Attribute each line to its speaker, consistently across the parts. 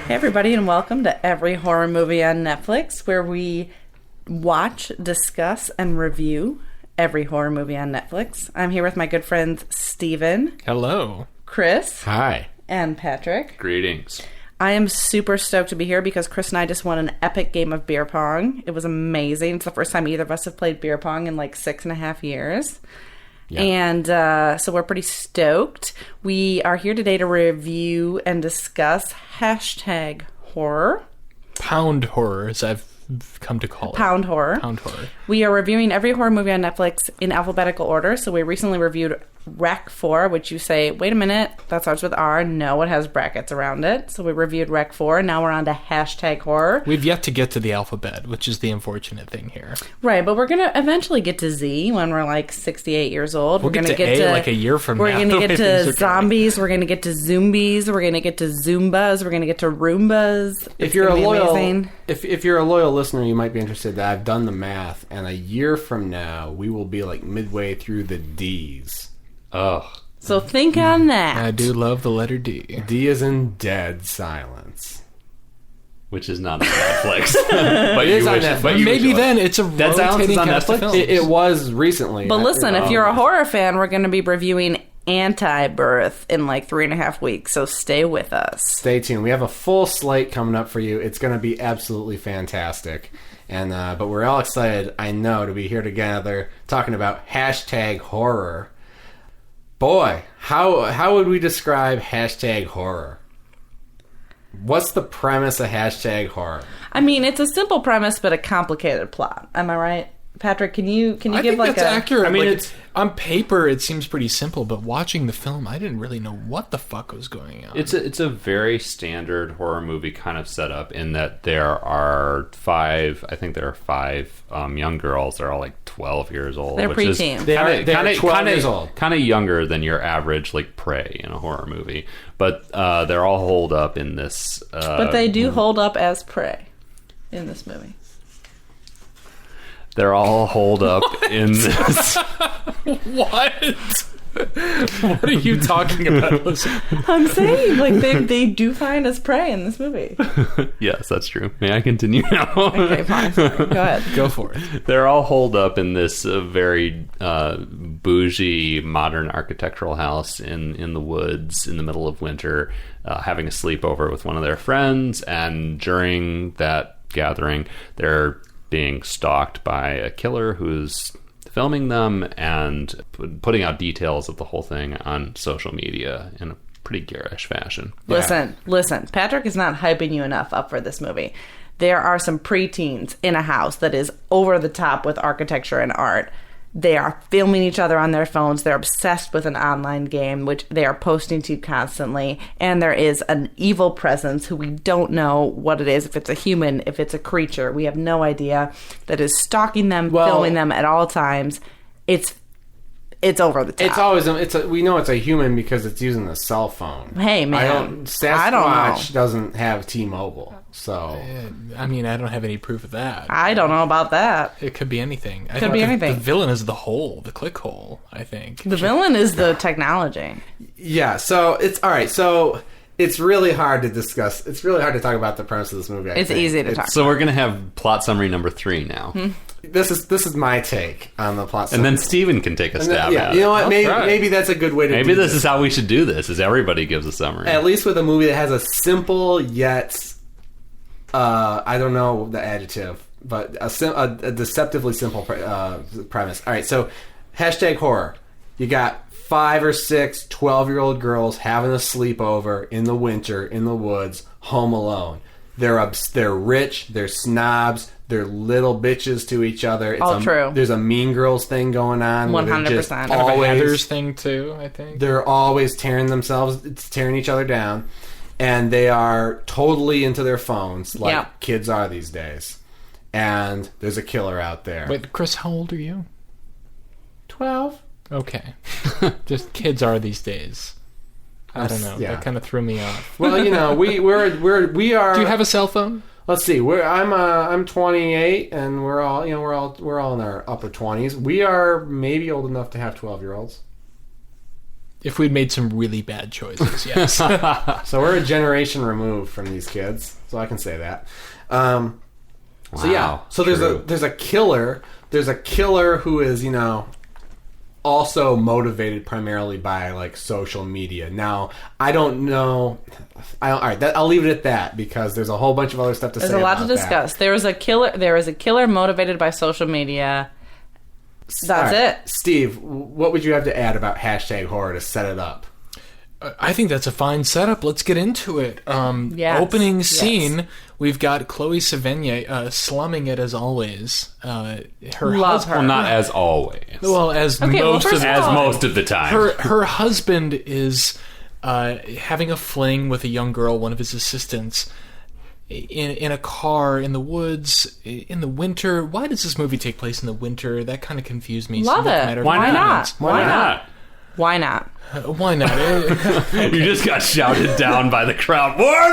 Speaker 1: Everybody, and welcome to Every Horror Movie on Netflix, where we watch, discuss, and review every horror movie on Netflix. I'm here with my good friends Steven.
Speaker 2: Hello.
Speaker 1: Chris.
Speaker 3: Hi.
Speaker 1: And Patrick.
Speaker 3: Greetings.
Speaker 1: I am super stoked to be here because Chris and I just won an epic game of beer pong. It was amazing. It's the first time either of us have played beer pong in like 6.5 years. Yeah. And so we're pretty stoked. We are here today to review and discuss #horror.
Speaker 2: Pound horror, as I've come to call it.
Speaker 1: Pound horror.
Speaker 2: Pound horror.
Speaker 1: We are reviewing every horror movie on Netflix in alphabetical order. So we recently reviewed Rec 4, which you say, wait a minute, that starts with R. No, it has brackets around it. So we reviewed Rec 4. Now we're on to #horror.
Speaker 2: We've yet to get to the alphabet, which is the unfortunate thing here.
Speaker 1: Right, but we're going to eventually get to Z when we're like 68 years old.
Speaker 2: We're going to get to like a year from now.
Speaker 1: We're going to get to zombies. We're going to get to zombies. We're going to get to Zumbas. We're going to get to Roombas.
Speaker 3: If you're a loyal, if you're a loyal listener, you might be interested that I've done the math, and a year from now, we will be like midway through the D's. Ugh.
Speaker 1: So think on that.
Speaker 2: I do love the letter D.
Speaker 3: D is in dead silence.
Speaker 4: Which is not on Netflix.
Speaker 3: But it is on Netflix.
Speaker 2: But maybe then it's a
Speaker 4: Dead Silence is on Netflix?
Speaker 3: It was recently.
Speaker 1: But listen, if you're a horror fan, we're going to be reviewing Anti-Birth in like 3.5 weeks. So stay with us.
Speaker 3: Stay tuned. We have a full slate coming up for you. It's going to be absolutely fantastic. And but we're all excited, I know, to be here together talking about #horror. Boy, how would we describe #horror? What's the premise of #horror?
Speaker 1: I mean, it's a simple premise, but a complicated plot. Am I right? Patrick, can you give
Speaker 2: think
Speaker 1: like
Speaker 2: that's
Speaker 1: a...
Speaker 2: accurate.
Speaker 3: I mean,
Speaker 2: like,
Speaker 3: it's
Speaker 2: on paper it seems pretty simple, but watching the film, I didn't really know what the fuck was going on.
Speaker 4: It's a very standard horror movie kind of setup in that there are five young girls. They're all like 12 years old.
Speaker 1: They're
Speaker 4: which
Speaker 1: preteen.
Speaker 4: They're
Speaker 3: 12 years old.
Speaker 4: Kind of younger than your average like prey in a horror movie. But they're all holed up in this...
Speaker 1: but they do hold up as prey in this movie.
Speaker 4: They're all holed up in this...
Speaker 2: What? What are you talking about? Listen.
Speaker 1: I'm saying, like, they do find as prey in this movie.
Speaker 4: Yes, that's true. May I continue now?
Speaker 1: Okay, fine. Sorry. Go ahead.
Speaker 2: Go for it.
Speaker 4: They're all holed up in this very bougie, modern architectural house in the woods in the middle of winter, having a sleepover with one of their friends, and during that gathering, they're being stalked by a killer who's filming them and putting out details of the whole thing on social media in a pretty garish fashion.
Speaker 1: Listen. Patrick is not hyping you enough up for this movie. There are some preteens in a house that is over the top with architecture and art. They are filming each other on their phones. They're obsessed with an online game, which they are posting to constantly. And there is an evil presence who we don't know what it is, if it's a human, if it's a creature. We have no idea, that is stalking them, filming them at all times. It's over the top.
Speaker 3: It's always we know it's a human because it's using a cell phone.
Speaker 1: Hey man,
Speaker 3: Sasquatch
Speaker 1: I don't know.
Speaker 3: Doesn't have T-Mobile, so
Speaker 2: I mean, I don't have any proof of that.
Speaker 1: I don't know about that.
Speaker 2: It could be anything.
Speaker 1: Could be anything.
Speaker 2: The villain is the click hole, I think.
Speaker 1: The villain is the technology.
Speaker 3: Yeah, so it's all right. So it's really hard to discuss. It's really hard to talk about the premise of this movie.
Speaker 1: It's easy to talk.
Speaker 4: So we're going to have plot summary number 3 now.
Speaker 3: This is my take on the plot.
Speaker 4: And then Steven can take a stab at it.
Speaker 3: You know what? Maybe that's a good way to.
Speaker 4: Maybe this is how we should do this. Is everybody gives a summary?
Speaker 3: At least with a movie that has a simple yet, I don't know the adjective, but a deceptively simple premise. All right, so #horror. You got 5 or 6 12-year-old girls having a sleepover in the winter in the woods, home alone. They're rich. They're snobs. They're little bitches to each other.
Speaker 1: All true.
Speaker 3: There's a Mean Girls thing going on.
Speaker 1: 100%.
Speaker 2: Kind of a Heathers thing too, I think.
Speaker 3: They're always tearing each other down, and they are totally into their phones like kids are these days. And there's a killer out there.
Speaker 2: Wait, Chris, how old are you?
Speaker 3: 12.
Speaker 2: Okay. Just kids are these days. I don't know.
Speaker 3: Yeah.
Speaker 2: That kind of threw me off.
Speaker 3: Well, you know, we are.
Speaker 2: Do you have a cell phone?
Speaker 3: Let's see. I'm 28, and we're all in our upper 20s. We are maybe old enough to have 12-year-olds.
Speaker 2: If we'd made some really bad choices, yes.
Speaker 3: So we're a generation removed from these kids. So I can say that. So yeah. So
Speaker 4: true.
Speaker 3: there's a killer. There's a killer who is, you know, also motivated primarily by like social media. Now, I don't know. All right, I'll leave it at that because there's a whole bunch of other stuff to say.
Speaker 1: There's a lot to
Speaker 3: about
Speaker 1: discuss.
Speaker 3: that.
Speaker 1: There is a killer motivated by social media. That's
Speaker 3: All right,
Speaker 1: it.
Speaker 3: Steve, what would you have to add about hashtag horror to set it up?
Speaker 2: I think that's a fine setup. Let's get into it.
Speaker 1: Yes.
Speaker 2: Opening scene, we've got Chloe Sevigny slumming it as always. Her
Speaker 1: Love
Speaker 2: husband,
Speaker 1: her.
Speaker 4: Well, not as always.
Speaker 2: well, as
Speaker 1: Okay, well,
Speaker 2: most
Speaker 1: first
Speaker 2: of
Speaker 1: of
Speaker 4: As
Speaker 1: all-
Speaker 4: most of the time.
Speaker 2: her husband is having a fling with a young girl, one of his assistants, in a car in the woods in the winter. Why does this movie take place in the winter? That kind of confused me.
Speaker 1: Love
Speaker 2: Seemed like a
Speaker 1: it.
Speaker 2: matter of
Speaker 1: Why
Speaker 2: convenience.
Speaker 1: not? Why not? Why not?
Speaker 2: Why not?
Speaker 4: You just got shouted down by the crowd. Why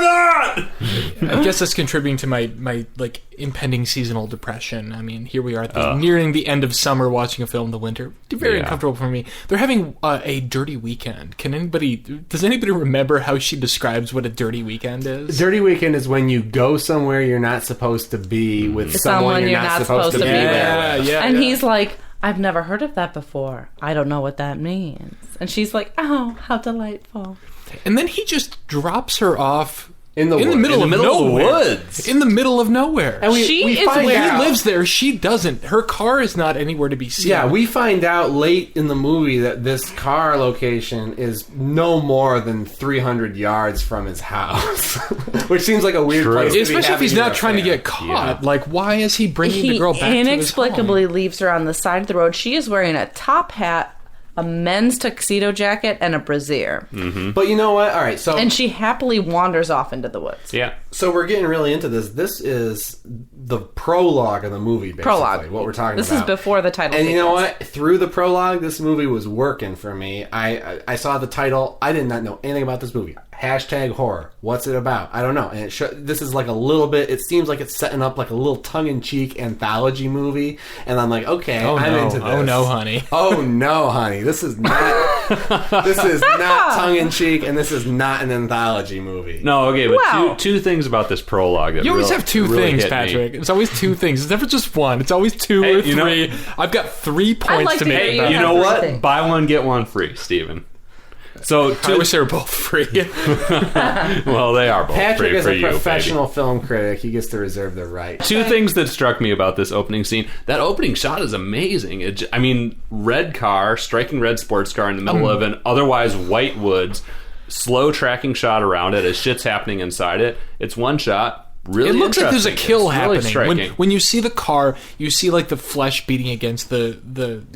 Speaker 4: not?
Speaker 2: I guess that's contributing to my like impending seasonal depression. I mean, here we are nearing the end of summer, watching a film in the winter. Very
Speaker 4: Yeah.
Speaker 2: uncomfortable for me. They're having a dirty weekend. Does anybody remember how she describes what a dirty weekend is?
Speaker 3: Dirty weekend is when you go somewhere you're not supposed to be with someone you're not supposed to be
Speaker 2: Yeah,
Speaker 3: with.
Speaker 2: yeah.
Speaker 1: And
Speaker 2: yeah.
Speaker 1: he's like, I've never heard of that before. I don't know what that means. And she's like, oh, how delightful.
Speaker 2: And then he just drops her off
Speaker 3: In the woods.
Speaker 2: middle
Speaker 4: In the
Speaker 2: of
Speaker 4: middle of the
Speaker 2: nowhere.
Speaker 4: woods.
Speaker 2: In the middle of nowhere.
Speaker 3: And
Speaker 1: She
Speaker 3: we
Speaker 1: is
Speaker 3: find
Speaker 1: weird.
Speaker 2: he
Speaker 3: out,
Speaker 2: lives there. She doesn't. Her car is not anywhere to be seen.
Speaker 3: Yeah, we find out late in the movie that this car location is no more than 300 yards from his house, which seems like a weird
Speaker 4: True.
Speaker 3: place. To be
Speaker 2: Especially if
Speaker 3: having
Speaker 2: he's
Speaker 3: your
Speaker 2: not trying to
Speaker 3: affair.
Speaker 2: get caught.
Speaker 4: Yeah.
Speaker 2: Like, why is he bringing the
Speaker 1: He
Speaker 2: girl back to his
Speaker 1: inexplicably
Speaker 2: home?
Speaker 1: leaves her on the side of the road. She is wearing a top hat, a men's tuxedo jacket, and a brassiere.
Speaker 3: But you know what? All right, so
Speaker 1: And she happily wanders off into the woods.
Speaker 4: Yeah.
Speaker 3: so we're getting really into this. This is the prologue of the movie, basically.
Speaker 1: Prologue.
Speaker 3: What we're talking
Speaker 1: This
Speaker 3: about.
Speaker 1: is before the title
Speaker 3: And you know
Speaker 1: sequence.
Speaker 3: what? Through the prologue, this movie was working for me. I saw the title. I did not know anything about this movie. Hashtag horror. What's it about? I don't know. And this is like a little bit. It seems like it's setting up like a little tongue-in-cheek anthology movie. And I'm like, okay,
Speaker 2: Oh,
Speaker 3: I'm
Speaker 2: no.
Speaker 3: into this.
Speaker 2: Oh, no, honey.
Speaker 3: Oh no, honey. This is not. This is not tongue-in-cheek, and this is not an anthology movie.
Speaker 4: No, okay, but
Speaker 1: Wow.
Speaker 4: two things about this prologue that
Speaker 2: You always
Speaker 4: real-
Speaker 2: have two
Speaker 4: really
Speaker 2: things,
Speaker 4: hit me.
Speaker 2: Patrick. It's always two things. It's never just one. It's always two
Speaker 4: Hey,
Speaker 2: or
Speaker 4: you know-
Speaker 2: three. I've got 3 points
Speaker 1: like
Speaker 2: to
Speaker 1: to
Speaker 2: make
Speaker 1: hear
Speaker 2: about
Speaker 1: you
Speaker 4: You
Speaker 2: it.
Speaker 4: know
Speaker 1: have
Speaker 4: what?
Speaker 1: everything.
Speaker 4: Buy one, get one free, Steven. So,
Speaker 2: I wish they were both free.
Speaker 4: well, they are both
Speaker 3: Patrick
Speaker 4: free
Speaker 3: is
Speaker 4: for
Speaker 3: a
Speaker 4: you,
Speaker 3: professional film critic. He gets to reserve the right.
Speaker 4: Two things that struck me about this opening scene. That opening shot is amazing. I mean, red car, striking red sports car in the middle of an otherwise white woods, slow tracking shot around it as shit's happening inside it. It's one shot. Really
Speaker 2: It looks like there's a
Speaker 4: interesting.
Speaker 2: kill
Speaker 4: It's really
Speaker 2: happening. When,
Speaker 4: striking.
Speaker 2: when you see the car, you see like the flesh beating against the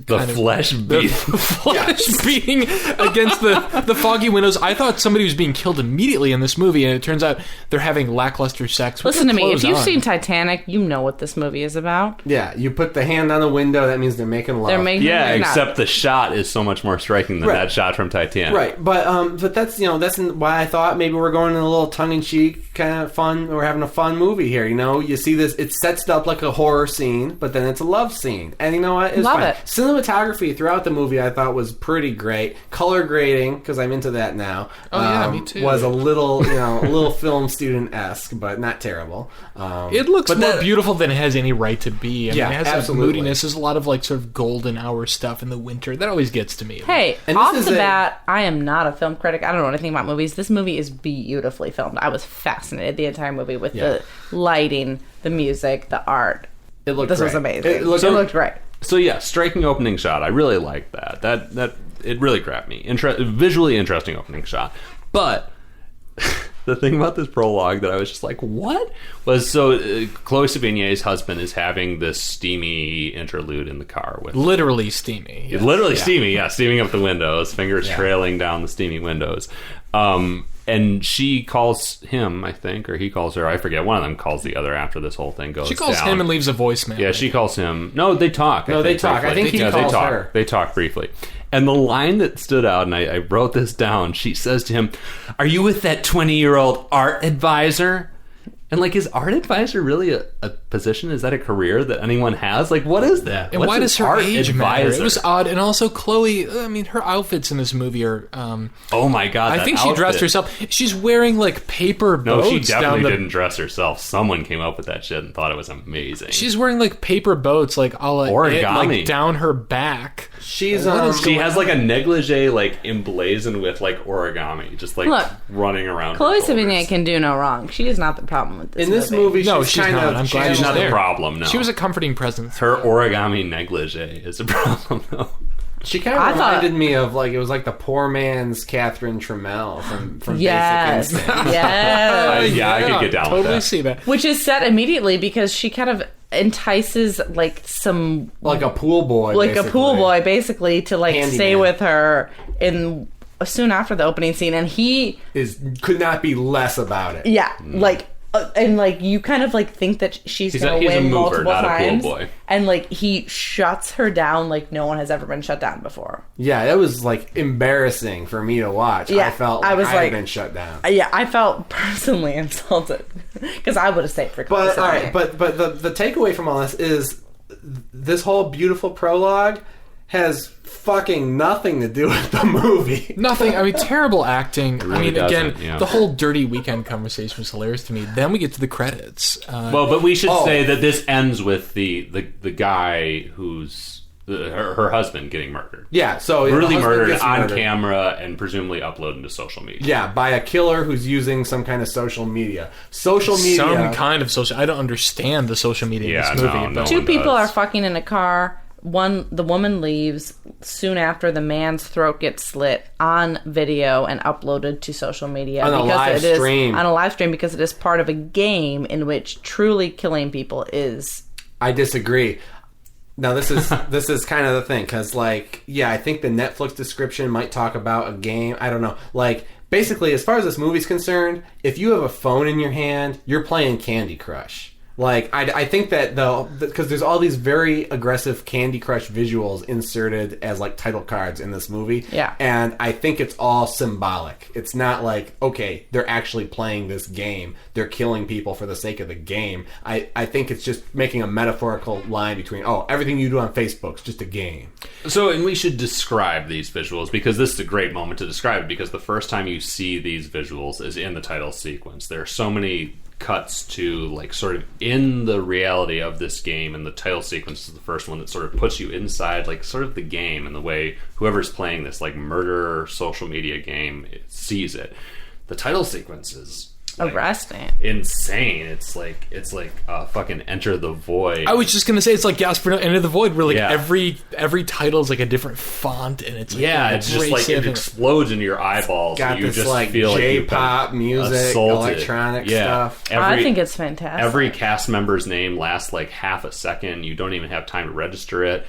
Speaker 2: kind of-
Speaker 4: flesh
Speaker 2: the
Speaker 4: beat.
Speaker 2: flesh beating against the foggy windows. I thought somebody was being killed immediately in this movie, and it turns out they're having lackluster sex. with
Speaker 1: Listen to
Speaker 2: their
Speaker 1: me. If
Speaker 2: clothes
Speaker 1: you've
Speaker 2: on.
Speaker 1: seen Titanic, you know what this movie is about.
Speaker 3: Yeah, you put the hand on the window. That means they're making love.
Speaker 1: They're making
Speaker 4: Yeah,
Speaker 1: they're not.
Speaker 4: except the shot is so much more striking than
Speaker 3: Right.
Speaker 4: that shot from Titanic.
Speaker 3: Right, but that's that's why I thought maybe we're going in a little tongue in cheek kind of fun. We're having a fun movie here. You know, you see this. It sets it up like a horror scene, but then it's a love scene, and you know what? It's
Speaker 1: Love
Speaker 3: fine.
Speaker 1: it.
Speaker 3: Cinematography throughout the movie I thought was pretty great. Color grading, because I'm into that now.
Speaker 2: Oh, yeah, me too.
Speaker 3: Was a little a little film student esque, but not terrible.
Speaker 2: It looks
Speaker 3: but
Speaker 2: more
Speaker 3: that-
Speaker 2: beautiful than it has any right to be. I
Speaker 3: Yeah,
Speaker 2: mean, it has
Speaker 3: absolutely.
Speaker 2: some moodiness. There's a lot of like sort of golden hour stuff in the winter. That always gets to me.
Speaker 1: Hey,
Speaker 3: And this
Speaker 1: off
Speaker 3: is
Speaker 1: the
Speaker 3: a-
Speaker 1: bat, I am not a film critic. I don't know anything about movies. This movie is beautifully filmed. I was fascinated the entire movie with the lighting, the music, the art.
Speaker 3: It looked
Speaker 1: This
Speaker 3: great.
Speaker 1: was amazing.
Speaker 3: It looked,
Speaker 1: It looked great.
Speaker 4: So yeah, striking opening shot. I really liked that. That it really grabbed me. Visually interesting opening shot. But the thing about this prologue that I was just like, what? Was Chloe Sevigny's husband is having this steamy interlude in the car with
Speaker 2: Literally steamy.
Speaker 4: literally steamy, steaming up the windows, fingers trailing down the steamy windows. And she calls him, I think, or he calls her. I forget. One of them calls the other after this whole thing goes
Speaker 2: She calls
Speaker 4: down.
Speaker 2: him and leaves a voicemail.
Speaker 4: Yeah, she calls him. No, they talk.
Speaker 3: No, they talk. I think he
Speaker 4: they
Speaker 3: calls
Speaker 4: talk.
Speaker 3: her.
Speaker 4: They talk briefly. And the line that stood out, and I wrote this down, she says to him, "Are you with that 20-year-old art advisor?" And, like, is art advisor really a position? Is that a career that anyone has? Like, what is that?
Speaker 2: And
Speaker 4: What's
Speaker 2: why
Speaker 4: an
Speaker 2: does her
Speaker 4: art
Speaker 2: age matter?
Speaker 4: advisor?
Speaker 2: It was odd. And also, Chloe, I mean, her outfits in this movie are...
Speaker 4: Oh, my God,
Speaker 2: I
Speaker 4: that
Speaker 2: think she dressed
Speaker 4: outfit.
Speaker 2: herself. She's wearing, like, paper
Speaker 4: No,
Speaker 2: boats
Speaker 4: she
Speaker 2: down
Speaker 4: definitely
Speaker 2: the...
Speaker 4: didn't dress herself. Someone came up with that shit and thought it was amazing.
Speaker 2: She's wearing, like, paper boats, like, a la
Speaker 4: Origami.
Speaker 2: like, down her back.
Speaker 3: She's
Speaker 4: She has like a negligee like emblazoned with like origami, just like
Speaker 1: Look,
Speaker 4: running around.
Speaker 1: Chloe
Speaker 4: her shoulders.
Speaker 1: Sevigny can do no wrong. She is not the problem with this
Speaker 3: in this
Speaker 1: movie.
Speaker 3: movie.
Speaker 2: No,
Speaker 3: she's
Speaker 2: she's
Speaker 3: kind
Speaker 2: not.
Speaker 3: of
Speaker 2: I'm glad
Speaker 4: She's not the
Speaker 2: there.
Speaker 4: problem. No,
Speaker 2: She was a comforting presence.
Speaker 4: her origami negligee is a problem. though.
Speaker 3: She kind
Speaker 1: I
Speaker 3: of
Speaker 1: thought-
Speaker 3: reminded me of like it was like the poor man's Catherine Trammell from
Speaker 1: Yes.
Speaker 3: Basic Instinct.
Speaker 1: yes.
Speaker 4: Yeah, I could get down with
Speaker 2: totally
Speaker 4: that.
Speaker 2: see that.
Speaker 1: Which is set immediately because she kind of entices like some
Speaker 3: Like a pool boy,
Speaker 1: like a
Speaker 3: basically.
Speaker 1: pool boy basically to like
Speaker 3: Handyman.
Speaker 1: stay with her in soon after the opening scene, and he
Speaker 3: could not be less about it.
Speaker 1: like and like you kind of like think that she's
Speaker 4: He's
Speaker 1: gonna
Speaker 4: a
Speaker 1: win
Speaker 4: mover,
Speaker 1: multiple
Speaker 4: not a pool
Speaker 1: times,
Speaker 4: boy.
Speaker 1: and like he shuts her down like no one has ever been shut down before.
Speaker 3: Yeah, it was like embarrassing for me to watch.
Speaker 1: Yeah,
Speaker 3: I felt like
Speaker 1: I was
Speaker 3: I
Speaker 1: like-
Speaker 3: had been shut down.
Speaker 1: Yeah, I felt personally insulted because I would have stayed for.
Speaker 3: But
Speaker 1: Chloe
Speaker 3: all right,
Speaker 1: Sevigny.
Speaker 3: but the takeaway from all this is this whole beautiful prologue has fucking nothing to do with the movie.
Speaker 2: Nothing. I mean, terrible acting. I
Speaker 4: really
Speaker 2: mean, again,
Speaker 4: doesn't, yeah.
Speaker 2: the whole Dirty Weekend conversation was hilarious to me. Then we get to the credits.
Speaker 4: Well, but we should
Speaker 3: Oh.
Speaker 4: say that this ends with the guy who's her husband getting murdered.
Speaker 3: Yeah, so the
Speaker 4: Brutally
Speaker 3: husband
Speaker 4: murdered
Speaker 3: gets
Speaker 4: on
Speaker 3: murdered.
Speaker 4: camera and presumably uploaded to social media.
Speaker 3: Yeah, by a killer who's using some kind of social media. Social media.
Speaker 2: some kind of social. I don't understand the social media
Speaker 4: Yeah,
Speaker 2: in this movie.
Speaker 4: no,
Speaker 2: but
Speaker 4: no.
Speaker 1: Two
Speaker 4: one
Speaker 1: people
Speaker 4: does.
Speaker 1: are fucking in a car. The woman leaves soon after the man's throat gets slit on video and uploaded to social media
Speaker 3: On a live
Speaker 1: it is
Speaker 3: stream.
Speaker 1: on a live stream because it is part of a game in which truly killing people is.
Speaker 3: I disagree. Now this is kind of the thing because like yeah, I think the Netflix description might talk about a game. I don't know. Like basically, as far as this movie's concerned, if you have a phone in your hand, you're playing Candy Crush. Like I think that because there's all these very aggressive Candy Crush visuals inserted as like title cards in this movie.
Speaker 1: Yeah.
Speaker 3: And I think it's all symbolic. It's not like, okay, they're actually playing this game. They're killing people for the sake of the game. I think it's just making a metaphorical line between, oh, everything you do on Facebook's just a game.
Speaker 4: So, and we should describe these visuals because this is a great moment to describe it because the first time you see these visuals is in the title sequence. There are so many cuts to like sort of in the reality of this game, and the title sequence is the first one that sort of puts you inside like sort of the game and the way whoever's playing this like murder social media game sees it. The title sequence is like,
Speaker 1: Arresting.
Speaker 4: insane. It's like fucking Enter the Void.
Speaker 2: I was just gonna say it's like Gasper Enter the Void, where like
Speaker 4: Yeah.
Speaker 2: every title is like a different font, and it's like,
Speaker 4: yeah, it's just like it
Speaker 2: abrasive and-
Speaker 4: explodes into your eyeballs.
Speaker 3: Got
Speaker 4: and you
Speaker 3: this
Speaker 4: just
Speaker 3: like
Speaker 4: feel like you've been
Speaker 3: J-pop music,
Speaker 4: assaulted.
Speaker 3: electronic
Speaker 4: Yeah.
Speaker 3: stuff.
Speaker 1: I think it's fantastic.
Speaker 4: Every cast member's name lasts like half a second. You don't even have time to register it.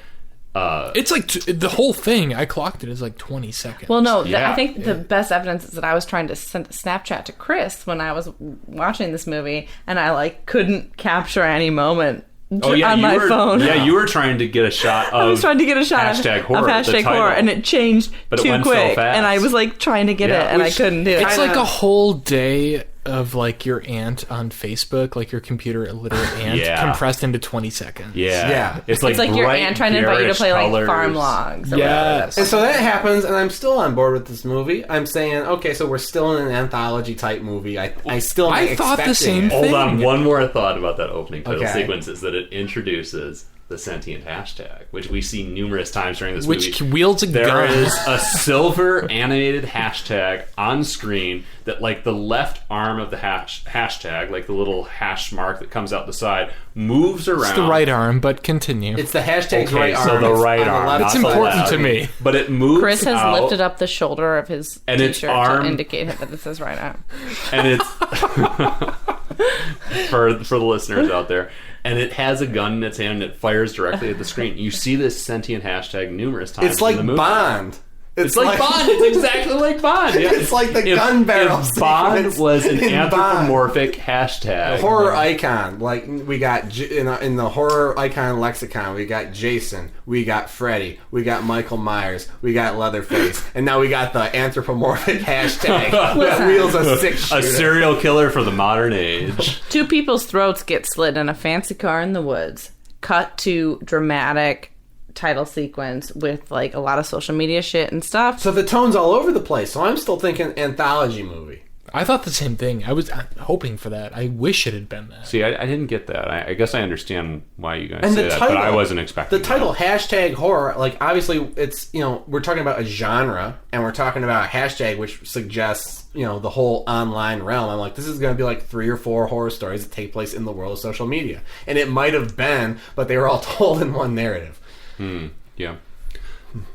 Speaker 2: It's like the whole thing. I clocked it as like 20 seconds.
Speaker 1: Well, no,
Speaker 4: Yeah.
Speaker 1: I think the best evidence is that I was trying to send a Snapchat to Chris when I was watching this movie, and I like couldn't capture any moment on my
Speaker 4: you were,
Speaker 1: phone.
Speaker 4: Yeah, you were trying to get a shot of
Speaker 1: I was trying to get a shot
Speaker 4: hashtag
Speaker 1: of
Speaker 4: horror, the
Speaker 1: hashtag
Speaker 4: title.
Speaker 1: horror, and it changed
Speaker 4: But it
Speaker 1: too
Speaker 4: went so
Speaker 1: quick,
Speaker 4: fast.
Speaker 1: and I was like trying to get
Speaker 4: Yeah,
Speaker 1: it, and I
Speaker 3: which
Speaker 1: couldn't do it.
Speaker 2: it's
Speaker 3: kinda-
Speaker 2: like a whole day of like your aunt on Facebook, like your computer illiterate aunt,
Speaker 4: Yeah.
Speaker 2: compressed into 20 seconds.
Speaker 4: Yeah,
Speaker 3: Yeah.
Speaker 4: It's like
Speaker 1: It's like your
Speaker 4: bright,
Speaker 1: aunt trying to invite you to
Speaker 4: garish
Speaker 1: play like
Speaker 4: colors.
Speaker 1: farm logs. Or whatever
Speaker 2: Yes.
Speaker 1: that is.
Speaker 3: And so that happens, and I'm still on board with this movie. I'm saying, okay, so we're still in an anthology type movie. I still
Speaker 2: I
Speaker 3: am
Speaker 2: thought the
Speaker 3: expecting
Speaker 2: same
Speaker 3: it.
Speaker 2: thing.
Speaker 4: Hold on, one more thought about that opening title
Speaker 3: Okay.
Speaker 4: sequence is that it introduces the sentient hashtag, which we see numerous times during this
Speaker 2: Which
Speaker 4: movie.
Speaker 2: wields a
Speaker 4: There
Speaker 2: gun.
Speaker 4: is a silver animated hashtag on screen that, like, the left arm of the hashtag, like the little hash mark that comes out the side, moves around.
Speaker 2: It's the right arm, but continue.
Speaker 3: It's the hashtag's
Speaker 4: Okay,
Speaker 3: right
Speaker 4: so
Speaker 3: arm.
Speaker 4: the
Speaker 3: It's
Speaker 4: right
Speaker 3: on the
Speaker 4: arm,
Speaker 3: left
Speaker 4: not
Speaker 2: It's
Speaker 4: the
Speaker 3: side.
Speaker 2: important
Speaker 4: left.
Speaker 2: to me.
Speaker 4: But it moves
Speaker 1: Chris has
Speaker 4: out,
Speaker 1: lifted up the shoulder of his
Speaker 4: And its
Speaker 1: t-shirt
Speaker 4: arm-
Speaker 1: to indicate that this is right now.
Speaker 4: and it's for the listeners out there, and it has a gun in its hand and it fires directly at the screen. You see this sentient hashtag numerous times
Speaker 3: It's like
Speaker 4: in the movie.
Speaker 3: Bond.
Speaker 4: It's like Bond. It's exactly like Bond. Yeah.
Speaker 3: It's like the gun barrel
Speaker 4: If Bond
Speaker 3: sequence
Speaker 4: was an
Speaker 3: in
Speaker 4: anthropomorphic hashtag.
Speaker 3: horror icon. Like we got in the horror icon lexicon, we got Jason, we got Freddy, we got Michael Myers, we got Leatherface, and now we got the anthropomorphic hashtag that wields a six-shooter.
Speaker 4: A serial killer for the modern age.
Speaker 1: Two people's throats get slit in a fancy car in the woods. Cut to dramatic title sequence with like a lot of social media shit and stuff.
Speaker 3: So the tone's all over the place. So I'm still thinking anthology movie.
Speaker 2: I thought the same thing. I was hoping for that. I wish it had been that.
Speaker 4: See, I didn't get that. I guess I understand why you guys
Speaker 3: And
Speaker 4: say
Speaker 3: the
Speaker 4: that,
Speaker 3: title,
Speaker 4: but I wasn't expecting
Speaker 3: the title
Speaker 4: that.
Speaker 3: hashtag horror. Like obviously, it's we're talking about a genre, and we're talking about a hashtag, which suggests the whole online realm. I'm like, this is going to be like 3 or 4 horror stories that take place in the world of social media, and it might have been, but they were all told in one narrative.
Speaker 4: Yeah.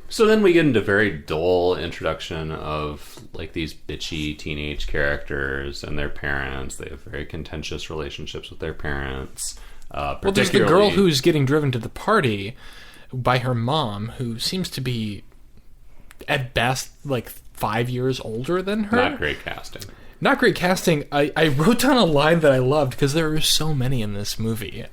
Speaker 4: So then we get into very dull introduction of like these bitchy teenage characters and their parents. They have very contentious relationships with their parents.
Speaker 2: Well, there's the girl who's getting driven to the party by her mom, who seems to be, at best, like 5 years older than her.
Speaker 4: Not great casting.
Speaker 2: Not great casting. I wrote down a line that I loved, because there are so many in this movie.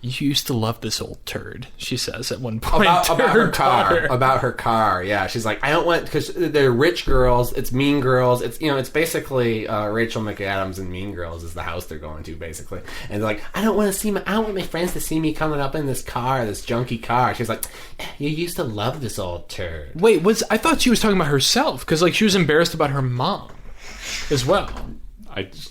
Speaker 2: You used to love this old turd, she says at one point.
Speaker 3: About
Speaker 2: to
Speaker 3: her car.
Speaker 2: daughter.
Speaker 3: About her car. Yeah, she's like, I don't want, because they're rich girls. It's Mean Girls. It's it's basically Rachel McAdams and Mean Girls is the house they're going to basically. And they're like, I don't want my friends to see me coming up in this car, this junky car. She's like, you used to love this old turd.
Speaker 2: Wait, I thought she was talking about herself, because like she was embarrassed about her mom as well.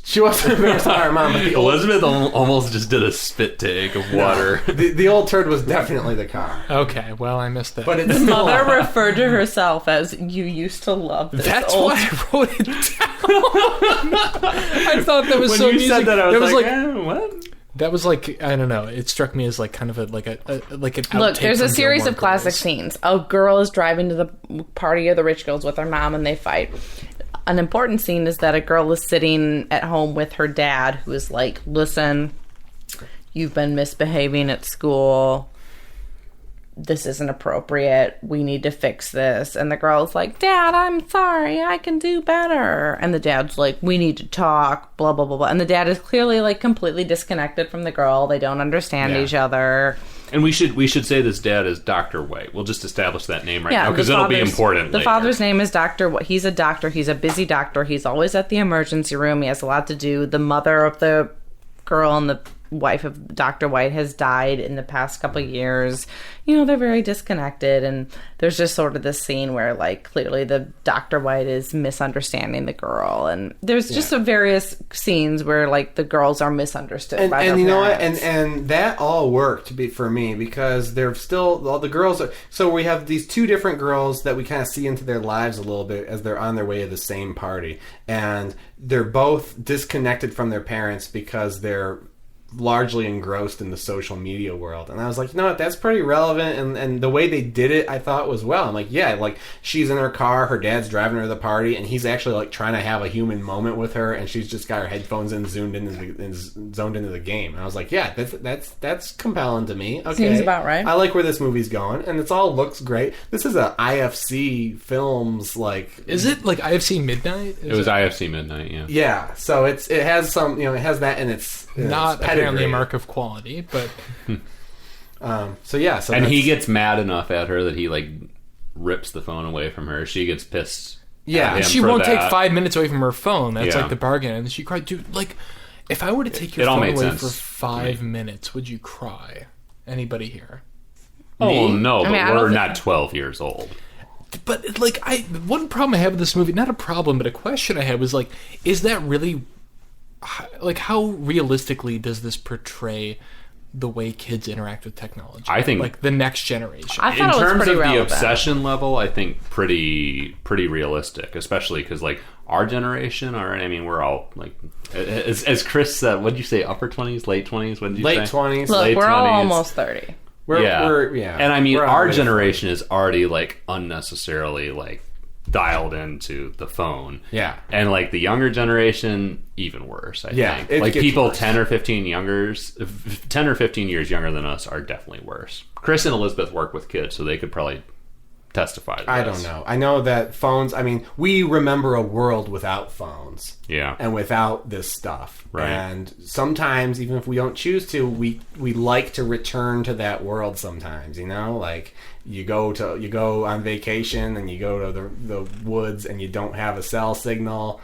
Speaker 3: She wasn't embarrassed about her mom, but the old,
Speaker 4: Elizabeth almost just did a spit take of water.
Speaker 3: the old turd was definitely the car.
Speaker 2: Okay, well, I missed that.
Speaker 3: But it's
Speaker 1: The mother referred to herself as, you used to love this
Speaker 2: That's
Speaker 1: old...
Speaker 2: why I wrote it down. I thought that was
Speaker 4: When
Speaker 2: so
Speaker 4: you
Speaker 2: amusing.
Speaker 4: said that, I was like, what?
Speaker 2: That was like, I don't know. It struck me as like kind of like an outtake.
Speaker 1: Look, there's a
Speaker 2: from
Speaker 1: series
Speaker 2: Gilmore
Speaker 1: of classic
Speaker 2: Girls.
Speaker 1: scenes. A girl is driving to the party of the rich girls with her mom, and they fight. An important scene is that a girl is sitting at home with her dad, who is like, listen, you've been misbehaving at school. This isn't appropriate. We need to fix this. And the girl's like, Dad, I'm sorry. I can do better. And the dad's like, we need to talk, blah, blah, blah, blah. And the dad is clearly like completely disconnected from the girl. They don't understand
Speaker 4: Yeah.
Speaker 1: each other.
Speaker 4: And we should say this dad is Dr. White. We'll just establish that name right now
Speaker 1: the
Speaker 4: because it'll be
Speaker 1: father's-
Speaker 4: important
Speaker 1: The
Speaker 4: later.
Speaker 1: father's name is Dr. White. He's a doctor. He's a busy doctor. He's always at the emergency room. He has a lot to do. The mother of the girl and the wife of Dr. White has died in the past couple of years. They're very disconnected, and there's just sort of this scene where like clearly the Dr. White is misunderstanding the girl, and there's just some various scenes where like the girls are misunderstood by their
Speaker 3: and you know what,
Speaker 1: parents.
Speaker 3: and that all worked for me because they're still all the girls are. So we have these two different girls that we kind of see into their lives a little bit as they're on their way to the same party, and they're both disconnected from their parents because they're largely engrossed in the social media world. And I was like, that's pretty relevant, and the way they did it I thought was well. I'm like, yeah, like she's in her car, her dad's driving her to the party, and he's actually like trying to have a human moment with her, and she's just got her headphones in, zoned into the game. And I was like, yeah, that's compelling to me. Okay,
Speaker 1: Seems about right.
Speaker 3: I like where this movie's going, and it all looks great. This is a IFC Films like.
Speaker 2: Is it like IFC Midnight?
Speaker 4: It was IFC Midnight, yeah.
Speaker 3: Yeah, so it has some, it has that in its
Speaker 2: Not
Speaker 3: pedigree.
Speaker 2: apparently a mark of quality, but
Speaker 3: So yeah,
Speaker 4: And he gets mad enough at her that he like rips the phone away from her. She gets pissed.
Speaker 3: Yeah,
Speaker 4: at him
Speaker 2: she
Speaker 4: for
Speaker 2: won't take
Speaker 4: that.
Speaker 2: 5 minutes away from her phone. That's
Speaker 4: Yeah.
Speaker 2: like the bargain. And she cried, dude, like, if I were to take your
Speaker 4: It all
Speaker 2: phone
Speaker 4: made
Speaker 2: away
Speaker 4: sense
Speaker 2: for
Speaker 4: to
Speaker 2: 5 minutes, would you cry? Anybody here?
Speaker 4: Oh no, but
Speaker 1: I don't
Speaker 4: we're
Speaker 1: think-
Speaker 4: not 12 years old.
Speaker 2: But like, one problem I have with this movie, not a problem, but a question I had was like, is that really, like, how realistically does this portray the way kids interact with technology?
Speaker 4: I think-
Speaker 2: like the next generation.
Speaker 1: I
Speaker 4: In
Speaker 1: thought it was
Speaker 4: terms
Speaker 1: pretty
Speaker 4: of
Speaker 1: relevant.
Speaker 4: the obsession level, I think pretty realistic, especially because like our generation, already. I mean, we're all like, as Chris said, what did you say? Upper 20s, late 20s? What did you say?
Speaker 3: late 20s.
Speaker 1: Look,
Speaker 4: late
Speaker 1: we're all
Speaker 4: 20s.
Speaker 1: almost 30.
Speaker 3: We're,
Speaker 4: yeah. And I mean,
Speaker 3: we're
Speaker 4: our
Speaker 3: on
Speaker 4: generation is already like unnecessarily like dialed into the phone.
Speaker 3: Yeah.
Speaker 4: And like the younger generation, even worse, I
Speaker 3: Yeah,
Speaker 4: think.
Speaker 3: it
Speaker 4: Like
Speaker 3: gets
Speaker 4: people
Speaker 3: worse.
Speaker 4: 10 or 15 years younger than us are definitely worse. Chris and Elizabeth work with kids, so they could probably testify to this.
Speaker 3: I don't know. I know that phones, I mean, we remember a world without phones.
Speaker 4: Yeah.
Speaker 3: And without this stuff.
Speaker 4: Right.
Speaker 3: And sometimes, even if we don't choose to, we like to return to that world sometimes, you know? Like, you go on vacation and you go to the woods and you don't have a cell signal.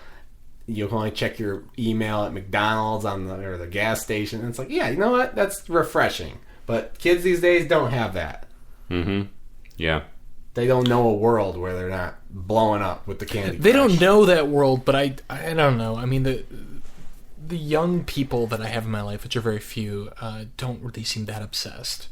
Speaker 3: You can only check your email at McDonald's or the gas station. And it's like, yeah, you know what? That's refreshing. But kids these days don't have that.
Speaker 4: Mm-hmm. Yeah.
Speaker 3: They don't know a world where they're not blowing up with the candy.
Speaker 2: They
Speaker 3: Crush.
Speaker 2: don't know that world, but I don't know. I mean, the young people that I have in my life, which are very few, don't really seem that obsessed.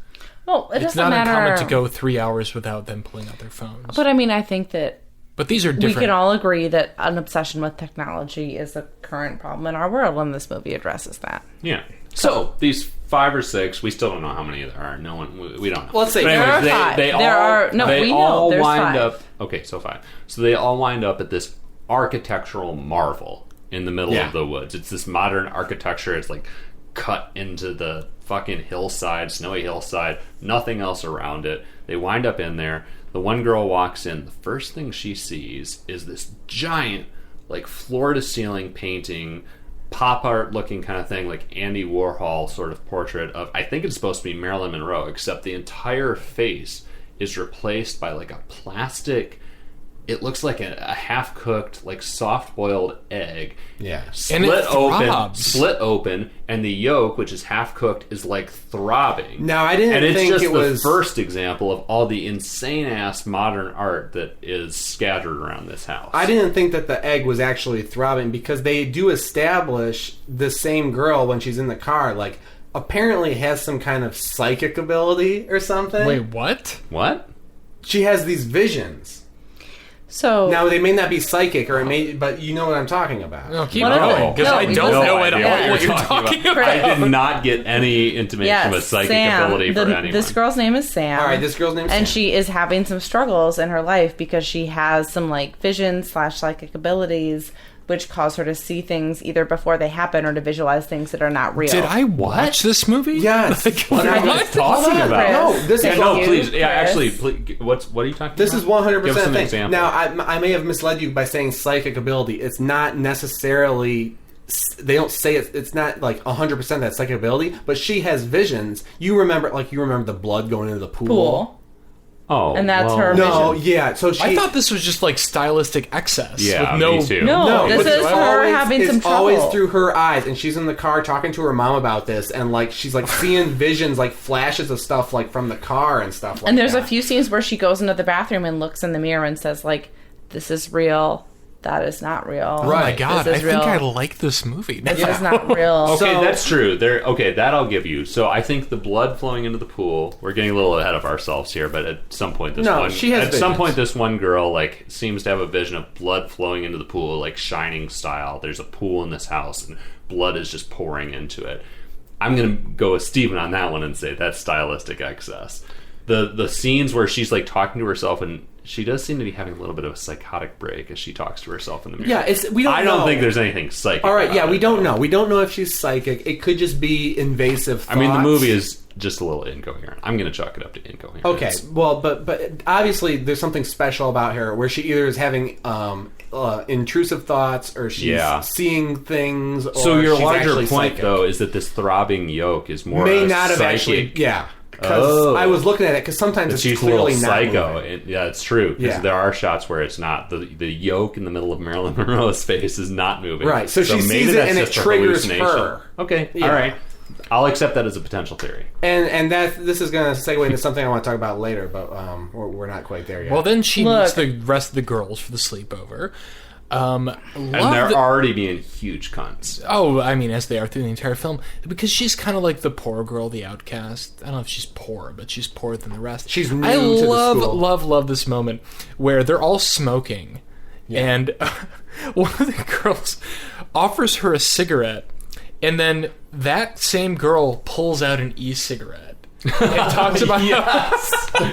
Speaker 1: Well, it
Speaker 2: It's
Speaker 1: doesn't
Speaker 2: not
Speaker 1: matter.
Speaker 2: uncommon to go 3 hours without them pulling out their phones.
Speaker 1: But I mean, I think that
Speaker 2: But these are different.
Speaker 1: we can all agree that an obsession with technology is a current problem in our world, and this movie addresses that.
Speaker 4: Yeah. So these 5 or 6, we still don't know how many there are. No one, we don't know.
Speaker 3: Let's say
Speaker 4: But
Speaker 1: There are
Speaker 4: anyways,
Speaker 1: 5.
Speaker 4: They
Speaker 1: There
Speaker 4: all,
Speaker 1: are- no,
Speaker 4: they
Speaker 1: we know
Speaker 4: all
Speaker 1: there's
Speaker 4: wind
Speaker 1: 5.
Speaker 4: up. Okay, so 5. So they all wind up at this architectural marvel in the middle
Speaker 3: Yeah.
Speaker 4: of the woods. It's this modern architecture. It's like cut into the fucking hillside, snowy hillside. Nothing else around it. They wind up in there. The one girl walks in. The first thing she sees is this giant, like, floor-to-ceiling painting, pop art looking kind of thing, like Andy Warhol sort of portrait of, I think it's supposed to be Marilyn Monroe, except the entire face is replaced by like a plastic, it looks like a half-cooked, like soft-boiled egg.
Speaker 3: Yeah.
Speaker 2: And it throbs.
Speaker 4: Split open, and the yolk, which is half-cooked, is like throbbing.
Speaker 3: Now, I didn't
Speaker 4: and it's
Speaker 3: think
Speaker 4: just
Speaker 3: it was...
Speaker 4: the first example of all the insane-ass modern art that is scattered around this house.
Speaker 3: I didn't think that the egg was actually throbbing because they do establish the same girl when she's in the car, like, apparently has some kind of psychic ability or something.
Speaker 2: Wait, what?
Speaker 4: What?
Speaker 3: She has these visions.
Speaker 1: So
Speaker 3: Now, they may not be psychic, or it may, but you know what I'm talking about.
Speaker 2: No, keep
Speaker 1: What
Speaker 2: going,
Speaker 1: is it?
Speaker 2: because
Speaker 1: No,
Speaker 2: I
Speaker 1: we
Speaker 2: don't
Speaker 1: don't
Speaker 2: know at all
Speaker 1: idea
Speaker 2: what you're talking about.
Speaker 4: I did not get any intimation of a psychic
Speaker 1: Sam.
Speaker 4: ability for anyone.
Speaker 1: This girl's name is Sam.
Speaker 3: All right, this girl's name is
Speaker 1: and
Speaker 3: Sam.
Speaker 1: she is having some struggles in her life because she has some like vision / psychic abilities which cause her to see things either before they happen or to visualize things that are not real.
Speaker 2: Did I watch this movie?
Speaker 3: Yes.
Speaker 2: Like,
Speaker 4: What are you
Speaker 2: what?
Speaker 4: talking
Speaker 1: Hold on,
Speaker 4: about?
Speaker 1: Chris.
Speaker 3: No, this is-
Speaker 1: Thank
Speaker 4: No,
Speaker 1: you,
Speaker 4: please. Yeah,
Speaker 1: Chris.
Speaker 4: actually, please, what are you talking
Speaker 3: This
Speaker 4: about?
Speaker 3: is 100%
Speaker 4: Give us an
Speaker 3: thing.
Speaker 4: example.
Speaker 3: Now, I may have misled you by saying psychic ability. It's not necessarily... They don't say it's not like 100% that psychic ability, but she has visions. You remember the blood going into the
Speaker 1: Pool.
Speaker 4: Oh,
Speaker 1: And that's
Speaker 4: well,
Speaker 1: her-
Speaker 3: No,
Speaker 1: vision.
Speaker 3: yeah. So she.
Speaker 2: I thought this was just like stylistic excess.
Speaker 4: Yeah,
Speaker 2: with no,
Speaker 4: me too.
Speaker 1: No,
Speaker 3: No,
Speaker 1: this
Speaker 3: but
Speaker 1: is
Speaker 3: it's
Speaker 1: her
Speaker 3: always-
Speaker 1: having
Speaker 3: it's
Speaker 1: some trouble.
Speaker 3: always through her eyes, and she's in the car talking to her mom about this, and like she's like seeing visions, like flashes of stuff, like from the car and stuff. Like
Speaker 1: And there's
Speaker 3: that.
Speaker 1: a few scenes where she goes into the bathroom and looks in the mirror and says like, "This is real. That is not real.
Speaker 2: Oh my
Speaker 3: Right.
Speaker 2: god,
Speaker 1: This
Speaker 2: I
Speaker 1: is
Speaker 2: think
Speaker 1: real.
Speaker 2: I like this movie.
Speaker 1: This is not real."
Speaker 4: Okay,
Speaker 3: So-
Speaker 4: that's true. That I'll give you. So I think the blood flowing into the pool. We're getting a little ahead of ourselves here, but at some point,
Speaker 3: she has
Speaker 4: at some
Speaker 3: visions.
Speaker 4: point this one girl like seems to have a vision of blood flowing into the pool, like Shining style. There's a pool in this house, and blood is just pouring into it. I'm gonna go with Steven on that one and say that's stylistic excess. The scenes where she's like talking to herself, and she does seem to be having a little bit of a psychotic break as she talks to herself in the mirror.
Speaker 3: Yeah, we don't.
Speaker 4: I don't
Speaker 3: know.
Speaker 4: think there's anything psychic.
Speaker 3: All right,
Speaker 4: about
Speaker 3: yeah, we
Speaker 4: it.
Speaker 3: don't know. We don't know if she's psychic. It could just be invasive.
Speaker 4: I mean, the
Speaker 3: thoughts.
Speaker 4: movie is just a little incoherent. I'm going to chalk it up to incoherence.
Speaker 3: Okay, well, but obviously there's something special about her where she either is having intrusive thoughts or she's
Speaker 4: Yeah.
Speaker 3: seeing things. Or
Speaker 4: So your
Speaker 3: she's
Speaker 4: larger
Speaker 3: actually
Speaker 4: point,
Speaker 3: psychic.
Speaker 4: though, is that this throbbing yolk is more
Speaker 3: may
Speaker 4: a
Speaker 3: not have
Speaker 4: psychic.
Speaker 3: actually, yeah. Because
Speaker 4: Oh.
Speaker 3: I was looking at it because sometimes
Speaker 4: That
Speaker 3: it's
Speaker 4: she's a little
Speaker 3: clearly not
Speaker 4: psycho.
Speaker 3: moving.
Speaker 4: Yeah, it's true. Because
Speaker 3: Yeah.
Speaker 4: there are shots where it's not. The yolk in the middle of Marilyn Monroe's face is not moving.
Speaker 3: Right, so she
Speaker 4: maybe
Speaker 3: sees it
Speaker 4: that's
Speaker 3: and it
Speaker 4: just a
Speaker 3: triggers
Speaker 4: hallucination.
Speaker 3: her.
Speaker 4: Okay,
Speaker 3: Yeah.
Speaker 4: all right. I'll accept that as a potential theory.
Speaker 3: And this is going to segue into something I want to talk about later, but we're not quite there yet.
Speaker 2: Well, then she
Speaker 1: Look.
Speaker 2: meets the rest of the girls for the sleepover.
Speaker 4: And they're already being huge cunts.
Speaker 2: Oh, I mean, as they are through the entire film, because she's kind of like the poor girl, the outcast. I don't know if she's poor, but she's poorer than the rest.
Speaker 3: She's new
Speaker 2: I
Speaker 3: to the
Speaker 2: love,
Speaker 3: school.
Speaker 2: love this moment where they're all smoking, and one of the girls offers her a cigarette, and then that same girl pulls out an e-cigarette. And talks about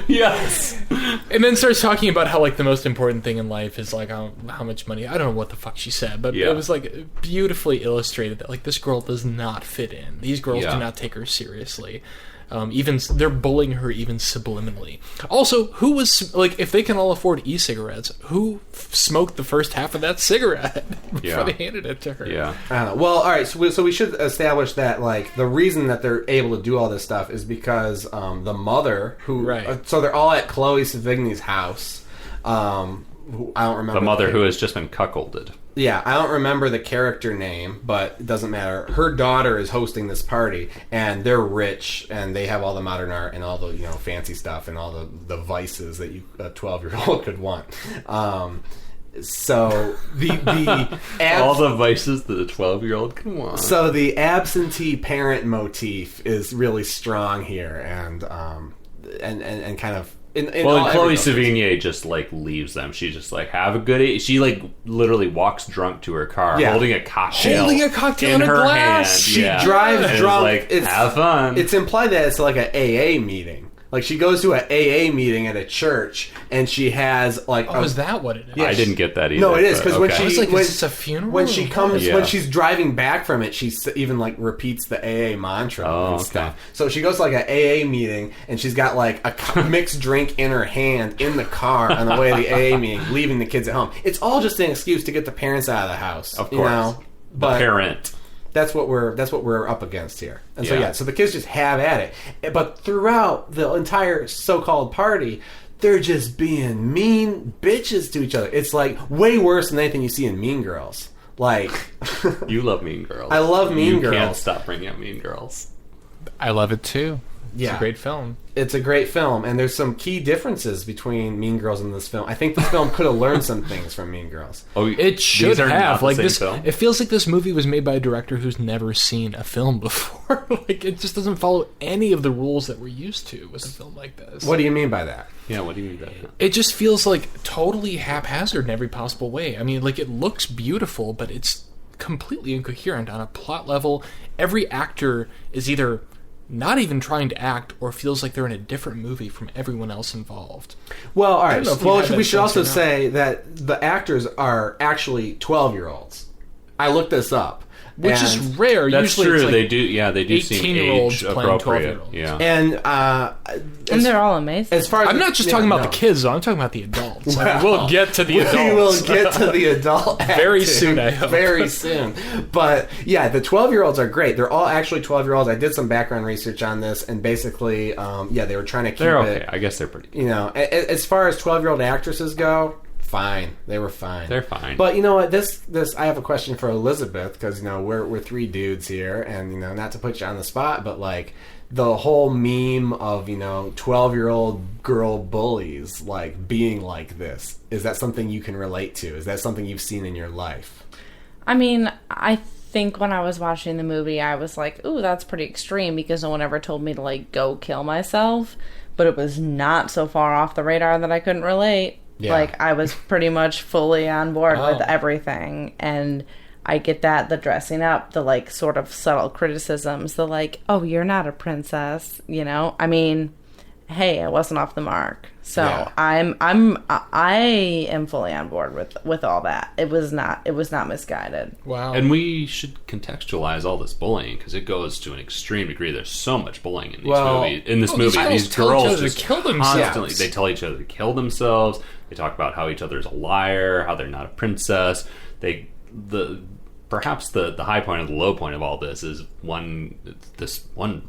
Speaker 4: Yes.
Speaker 2: and then starts talking about how like the most important thing in life is like how much money. I don't know what the fuck she said, but
Speaker 4: Yeah.
Speaker 2: it was like beautifully illustrated that like this girl does not fit in. These girls
Speaker 4: Yeah.
Speaker 2: do not take her seriously. Even they're bullying her even subliminally. Also, who was like, if they can all afford e-cigarettes, who smoked the first half of that cigarette before they handed it to her?
Speaker 4: Yeah.
Speaker 3: I don't know. Well, all right. So we should establish that like the reason that they're able to do all this stuff is because the mother who.
Speaker 2: Right.
Speaker 3: So they're all at Chloe Sevigny's house. Who, I don't remember
Speaker 4: The mother who has just been cuckolded.
Speaker 3: Yeah, I don't remember the character name, but it doesn't matter. Her daughter is hosting this party, and they're rich, and they have all the modern art and all the fancy stuff and all the vices that a 12-year-old could want. So
Speaker 4: All the vices that a 12-year-old can want.
Speaker 3: So the absentee parent motif is really strong here, and kind of.
Speaker 4: Chloe Sevigny just like leaves them. She just like have a good. She like literally walks drunk to her car, holding a cocktail,
Speaker 2: in
Speaker 4: her
Speaker 2: glass.
Speaker 4: hand.
Speaker 3: She drives
Speaker 4: and
Speaker 3: drunk.
Speaker 4: Is like, have fun.
Speaker 3: It's implied that it's like an AA meeting. Like she goes to an AA meeting at a church, and she has like.
Speaker 2: Is that what it is?
Speaker 4: I didn't get that either.
Speaker 3: No, it is because when
Speaker 2: I was
Speaker 3: she
Speaker 2: like, is this a funeral?
Speaker 3: when she comes
Speaker 4: Yeah.
Speaker 3: when she's driving back from it, she even like repeats the AA mantra and stuff. So she goes to like an AA meeting, and she's got like a mixed drink in her hand in the car on the way to the AA meeting, leaving the kids at home. It's all just an excuse to get the parents out of the house,
Speaker 4: Of course,
Speaker 3: But
Speaker 4: parent.
Speaker 3: that's what we're up against here. And
Speaker 4: Yeah.
Speaker 3: so the kids just have at it. But throughout the entire so-called party, they're just being mean bitches to each other. It's like way worse than anything you see in Mean Girls. Like
Speaker 4: You love Mean Girls.
Speaker 3: I love Mean Girls.
Speaker 4: You can't stop bringing up Mean Girls.
Speaker 2: I love it too. It's
Speaker 3: Yeah.
Speaker 2: a great film.
Speaker 3: It's a great film, and there's some key differences between Mean Girls and this film. I think this film could have learned some things from Mean Girls.
Speaker 4: Oh,
Speaker 2: It should
Speaker 4: these are not
Speaker 2: have
Speaker 4: the
Speaker 2: like
Speaker 4: same
Speaker 2: this.
Speaker 4: film?
Speaker 2: It feels like this movie was made by a director who's never seen a film before. Like it just doesn't follow any of the rules that we're used to with a film like this.
Speaker 3: What do you mean by that?
Speaker 4: Yeah, what do you mean by that?
Speaker 2: It just feels like totally haphazard in every possible way. I mean, like it looks beautiful, but it's completely incoherent on a plot level. Every actor is either not even trying to act or feels like they're in a different movie from everyone else involved.
Speaker 3: Well, all
Speaker 2: I
Speaker 3: right.
Speaker 2: don't know if you
Speaker 3: Well,
Speaker 2: have that
Speaker 3: we should
Speaker 2: sense
Speaker 3: also
Speaker 2: or not.
Speaker 3: say that the actors are actually 12-year-olds. I looked this up.
Speaker 2: Which is
Speaker 3: and-
Speaker 2: rare.
Speaker 4: That's
Speaker 2: Usually
Speaker 4: true.
Speaker 2: It's like
Speaker 4: They do. Yeah, they do seem
Speaker 2: 18-year-olds
Speaker 4: age
Speaker 2: playing
Speaker 4: appropriate.
Speaker 2: 12-year-olds.
Speaker 4: Yeah.
Speaker 3: And
Speaker 1: they're all amazing.
Speaker 3: as far as
Speaker 2: I'm not just talking about the kids, though. I'm talking about the adults. I mean, we'll get to the adults.
Speaker 3: We will get to the adult
Speaker 2: Very
Speaker 3: acting
Speaker 2: soon, I hope.
Speaker 3: Very soon. But yeah, the 12-year-olds are great. They're all actually 12-year-olds. I did some background research on this, and basically, they were trying to keep
Speaker 4: They're okay.
Speaker 3: it.
Speaker 4: I guess they're pretty good.
Speaker 3: As far as 12-year-old actresses go, fine. They were fine.
Speaker 4: They're fine.
Speaker 3: But you know what? This I have a question for Elizabeth because we're three dudes here, and not to put you on the spot, but like the whole meme of 12-year-old girl bullies like being like this, is that something you can relate to? Is that something you've seen in your life?
Speaker 1: I mean, I think when I was watching the movie, I was like, ooh, that's pretty extreme because no one ever told me to like go kill myself. But it was not so far off the radar that I couldn't relate.
Speaker 3: Yeah.
Speaker 1: Like I was pretty much fully on board
Speaker 3: Oh.
Speaker 1: with everything. And I get that, the dressing up, the like sort of subtle criticisms, the like, oh, you're not a princess, I mean, hey, I wasn't off the mark. So
Speaker 3: Yeah.
Speaker 1: I am fully on board with all that. It was not misguided.
Speaker 2: Wow.
Speaker 4: And we should contextualize all this bullying because it goes to an extreme degree. There's so much bullying in these
Speaker 3: Well-
Speaker 4: movies. In this
Speaker 2: these
Speaker 4: movie,
Speaker 2: girls
Speaker 4: these
Speaker 2: tell each
Speaker 4: girls
Speaker 2: other to
Speaker 4: just
Speaker 2: kill themselves.
Speaker 4: constantly they tell each other to kill themselves. They talk about how each other's a liar, how they're not a princess. Perhaps the high point or the low point of all this is this one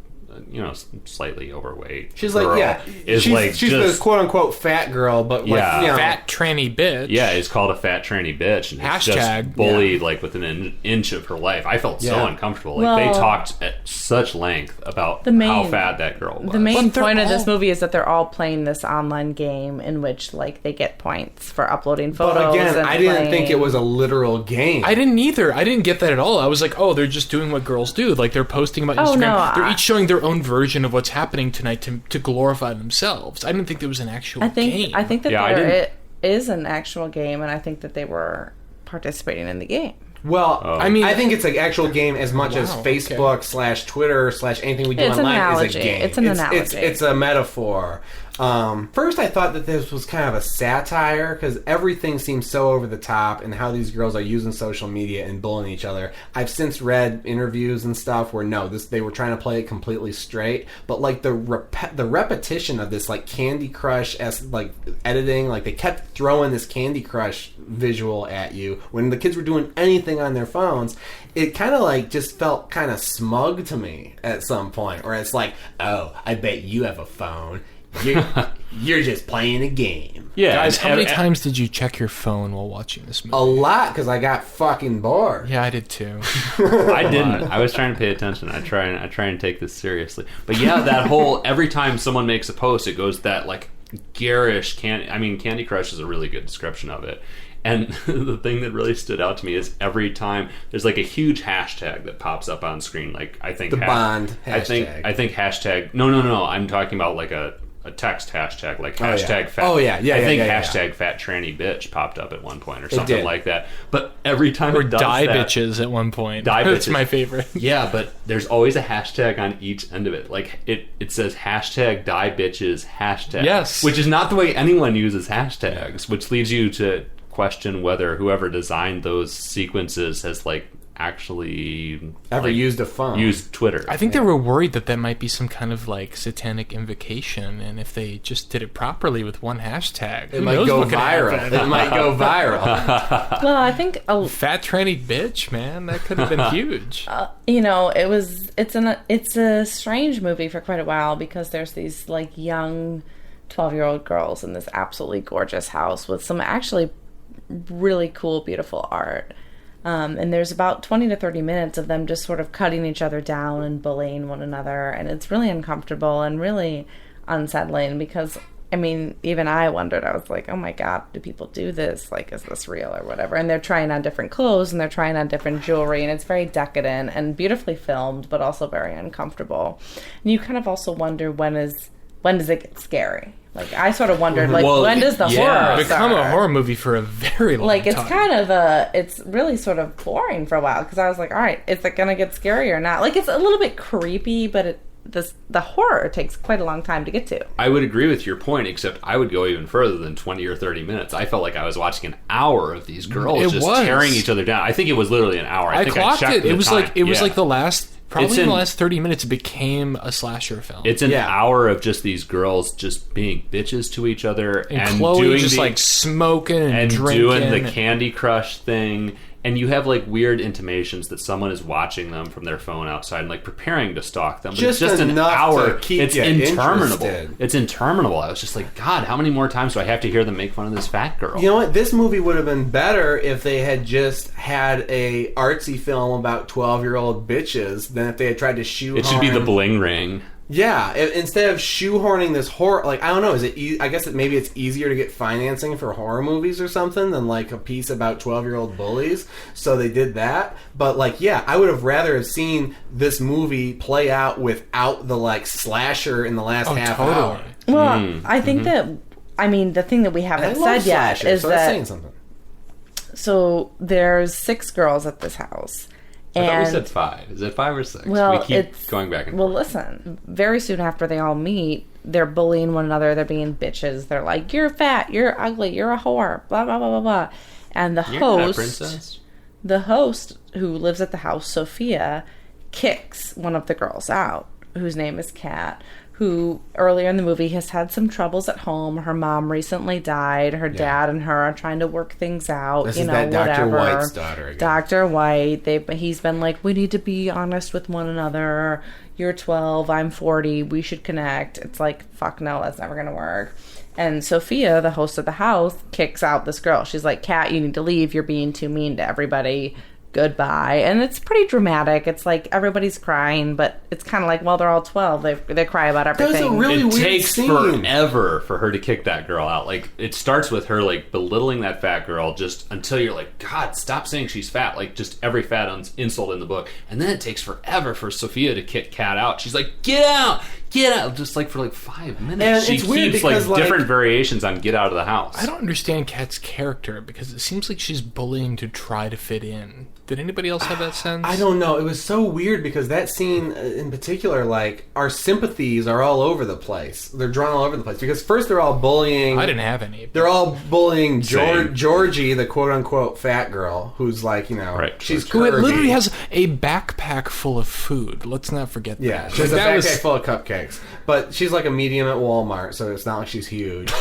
Speaker 4: slightly overweight.
Speaker 3: She's
Speaker 4: girl
Speaker 3: like, yeah,
Speaker 4: is
Speaker 3: she's
Speaker 4: just
Speaker 3: the quote unquote fat girl, but
Speaker 4: Yeah.
Speaker 2: Fat tranny bitch.
Speaker 4: yeah, it's called a fat tranny bitch, and it's
Speaker 2: Hashtag,
Speaker 4: just bullied like within an inch of her life. I felt so
Speaker 3: Yeah.
Speaker 4: uncomfortable. Like they
Speaker 1: Well,
Speaker 4: talked at such length about
Speaker 1: the main-
Speaker 4: how fat that girl was.
Speaker 1: The main
Speaker 2: But they're
Speaker 1: point of this
Speaker 2: all-
Speaker 1: movie is that they're all playing this online game in which, like, they get points for uploading photos.
Speaker 3: But again,
Speaker 1: and
Speaker 3: I didn't think
Speaker 1: playing.
Speaker 3: it was a literal game.
Speaker 2: I didn't either. I didn't get that at all. I was like, oh, they're just doing what girls do. Like, they're posting about
Speaker 1: Oh,
Speaker 2: Instagram.
Speaker 1: no,
Speaker 2: They're each showing their own version of what's happening tonight to glorify themselves. I didn't think there was an actual game.
Speaker 1: I think that
Speaker 4: Yeah, I
Speaker 1: there is an actual game, and I think that they were participating in the game.
Speaker 3: Well,
Speaker 4: Oh.
Speaker 3: I mean, I think it's an actual game as much as
Speaker 2: Wow, okay.
Speaker 3: Facebook / Twitter / anything we do
Speaker 1: It's an
Speaker 3: online is
Speaker 1: analogy.
Speaker 3: a game.
Speaker 1: It's an analogy.
Speaker 3: It's a metaphor. First, I thought that this was kind of a satire because everything seems so over the top and how these girls are using social media and bullying each other. I've since read interviews and stuff where they were trying to play it completely straight, but like the repetition of this like Candy Crush like editing, like they kept throwing this Candy Crush visual at you when the kids were doing anything on their phones. It kind of like just felt kind of smug to me at some point, where it's like, oh, I bet you have a phone. You're just playing a game.
Speaker 2: Yeah, guys, how many times did you check your phone while watching this movie?
Speaker 3: A lot, because I got fucking bored.
Speaker 2: Yeah, I did too.
Speaker 4: I didn't. I was trying to pay attention. I try and take this seriously. But yeah, that whole every time someone makes a post, it goes that like garish. Candy Crush is a really good description of it. And the thing that really stood out to me is every time there's like a huge hashtag that pops up on screen. Like I think
Speaker 3: the Bond hashtag.
Speaker 4: I think hashtag. No. I'm talking about like a text hashtag, like hashtag fat.
Speaker 3: Oh yeah.
Speaker 4: I think hashtag fat tranny bitch popped up at one point or something like that. But every time it does
Speaker 2: die
Speaker 4: that,
Speaker 2: bitches at one point.
Speaker 4: Die
Speaker 2: That's
Speaker 4: bitches.
Speaker 2: my favorite.
Speaker 4: Yeah, but there's always a hashtag on each end of it. Like it says hashtag die bitches hashtag.
Speaker 2: Yes.
Speaker 4: Which is not the way anyone uses hashtags, which leads you to question whether whoever designed those sequences has like actually
Speaker 3: ever used a phone,
Speaker 4: used Twitter.
Speaker 2: I think they were worried that might be some kind of like satanic invocation, and if they just did it properly with one hashtag,
Speaker 3: it might go viral. It might go viral.
Speaker 1: Well, I think
Speaker 2: fat tranny bitch, man, that could have been huge.
Speaker 1: It's a strange movie for quite a while because there's these like young 12-year-old girls in this absolutely gorgeous house with some actually really cool, beautiful art. And there's about 20 to 30 minutes of them just sort of cutting each other down and bullying one another. And it's really uncomfortable and really unsettling because, I mean, even I wondered, I was like, oh my God, do people do this? Like, is this real or whatever? And they're trying on different clothes and they're trying on different jewelry. And it's very decadent and beautifully filmed, but also very uncomfortable. And you kind of also wonder when does it get scary? Like, I sort of wondered, like, when does the horror
Speaker 2: become
Speaker 1: start?
Speaker 2: a horror movie for a very long time?
Speaker 1: Like, it's kind of it's really sort of boring for a while, because I was like, all right, is it going to get scary or not? Like, it's a little bit creepy, but the horror takes quite a long time to get to.
Speaker 4: I would agree with your point, except I would go even further than 20 or 30 minutes. I felt like I was watching an hour of these girls tearing each other down. I think it was literally an hour. I think
Speaker 2: clocked
Speaker 4: I checked
Speaker 2: it. It was like the last... Probably in the last 30 minutes, it became a slasher film.
Speaker 4: It's an hour of just these girls just being bitches to each other and
Speaker 2: Chloe
Speaker 4: doing
Speaker 2: just like smoking and drinking.
Speaker 4: Doing the Candy Crush thing. And you have like weird intimations that someone is watching them from their phone outside and like preparing to stalk them. But
Speaker 3: just
Speaker 4: it's just an hour.
Speaker 3: To keep
Speaker 4: it's
Speaker 3: you
Speaker 4: interminable.
Speaker 3: Interested.
Speaker 4: It's interminable. I was just like, God, how many more times do I have to hear them make fun of this fat girl?
Speaker 3: You know what? This movie would have been better if they had just had a artsy film about 12-year-old bitches than if they had tried to shoehorn.
Speaker 4: It should be The Bling Ring.
Speaker 3: Yeah, instead of shoehorning this horror, like, I don't know, I guess maybe it's easier to get financing for horror movies or something than like a piece about 12-year-old bullies, so they did that. But like, yeah, I would have rather have seen this movie play out without the like slasher in the last half hour.
Speaker 1: Well, I think that, I mean, the thing that we haven't said yet is that,
Speaker 3: saying something.
Speaker 1: So there's 6 girls at this house.
Speaker 4: I thought we said 5. Is it 5 or 6?
Speaker 1: Well,
Speaker 4: we keep going back and forth.
Speaker 1: Well, listen. Very soon after they all meet, they're bullying one another. They're being bitches. They're like, "You're fat. You're ugly. You're a whore." Blah blah blah blah blah. And the host, who lives at the house, Sophia, kicks one of the girls out, whose name is Kat, who earlier in the movie has had some troubles at home. Her mom recently died. Her dad and her are trying to work things out.
Speaker 3: This is that Dr. White's daughter again.
Speaker 1: Dr. White. He's been like, we need to be honest with one another. You're 12. I'm 40. We should connect. It's like, fuck no, that's never going to work. And Sophia, the host of the house, kicks out this girl. She's like, Kat, you need to leave. You're being too mean to everybody. Goodbye. And it's pretty dramatic. It's like everybody's crying, but it's kind of like, well, they're all 12. They cry about everything.
Speaker 3: That's a really weird
Speaker 4: takes
Speaker 3: scene.
Speaker 4: Forever for her to kick that girl out. Like, it starts with her like belittling that fat girl just until you're like, God, stop saying she's fat. Like, just every fat insult in the book. And then it takes forever for Sophia to kick Kat out. She's like, get out! get out, just like for like 5 minutes.
Speaker 3: And
Speaker 4: She
Speaker 3: it's weird
Speaker 4: keeps
Speaker 3: because,
Speaker 4: like different variations on get out of the house.
Speaker 2: I don't understand Kat's character because it seems like she's bullying to try to fit in. Did anybody else have that sense?
Speaker 3: I don't know. It was so weird because that scene in particular, like, our sympathies are all over the place. They're drawn all over the place. Because first they're all bullying...
Speaker 2: I didn't have any.
Speaker 3: They're all bullying
Speaker 4: Same.
Speaker 3: Georgie, the quote-unquote fat girl, who's like, you know...
Speaker 4: Right.
Speaker 3: She's
Speaker 2: Who it
Speaker 3: curvy.
Speaker 2: literally has a backpack full of food. Let's not forget that.
Speaker 3: Yeah, she has a
Speaker 2: That
Speaker 3: backpack
Speaker 2: was-
Speaker 3: full of cupcakes. But she's like a medium at Walmart, so it's not like she's huge.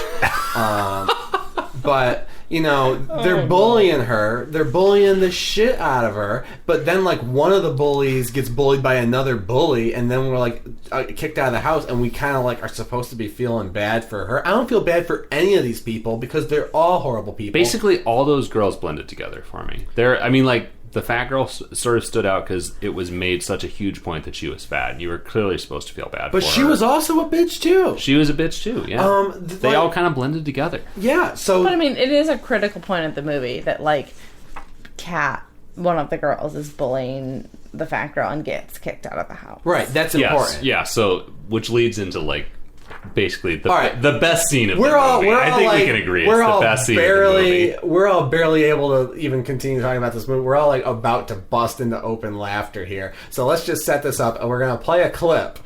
Speaker 3: But, you know, they're bullying her. They're bullying the shit out of her. But then, like, one of the bullies gets bullied by another bully, and then we're, like, kicked out of the house, and we kind of, like, are supposed to be feeling bad for her. I don't feel bad for any of these people because they're all horrible people.
Speaker 4: Basically, all those girls blended together for me. I mean, like, the fat girl sort of stood out because it was made such a huge point that she was fat. And you were clearly supposed to feel bad
Speaker 3: But
Speaker 4: for
Speaker 3: she
Speaker 4: her.
Speaker 3: was also a bitch, too.
Speaker 4: She was a bitch, too, yeah. They
Speaker 3: like-
Speaker 4: all kind of blended together.
Speaker 3: Yeah, so...
Speaker 1: But I mean, it is a critical point of the movie that, like, Kat, one of the girls, is bullying the fat girl and gets kicked out of the house.
Speaker 3: Right, that's important.
Speaker 4: Yes, yeah, so, which leads into, like, basically the,
Speaker 3: All right.
Speaker 4: the best scene of
Speaker 3: We're
Speaker 4: the
Speaker 3: all,
Speaker 4: movie.
Speaker 3: we're
Speaker 4: I
Speaker 3: all
Speaker 4: think
Speaker 3: like,
Speaker 4: we can agree
Speaker 3: we're
Speaker 4: it's
Speaker 3: all
Speaker 4: the best scene
Speaker 3: barely,
Speaker 4: of the movie.
Speaker 3: We're all barely able to even continue talking about this movie. We're all like about to bust into open laughter here. So let's just set this up, and we're gonna play a clip.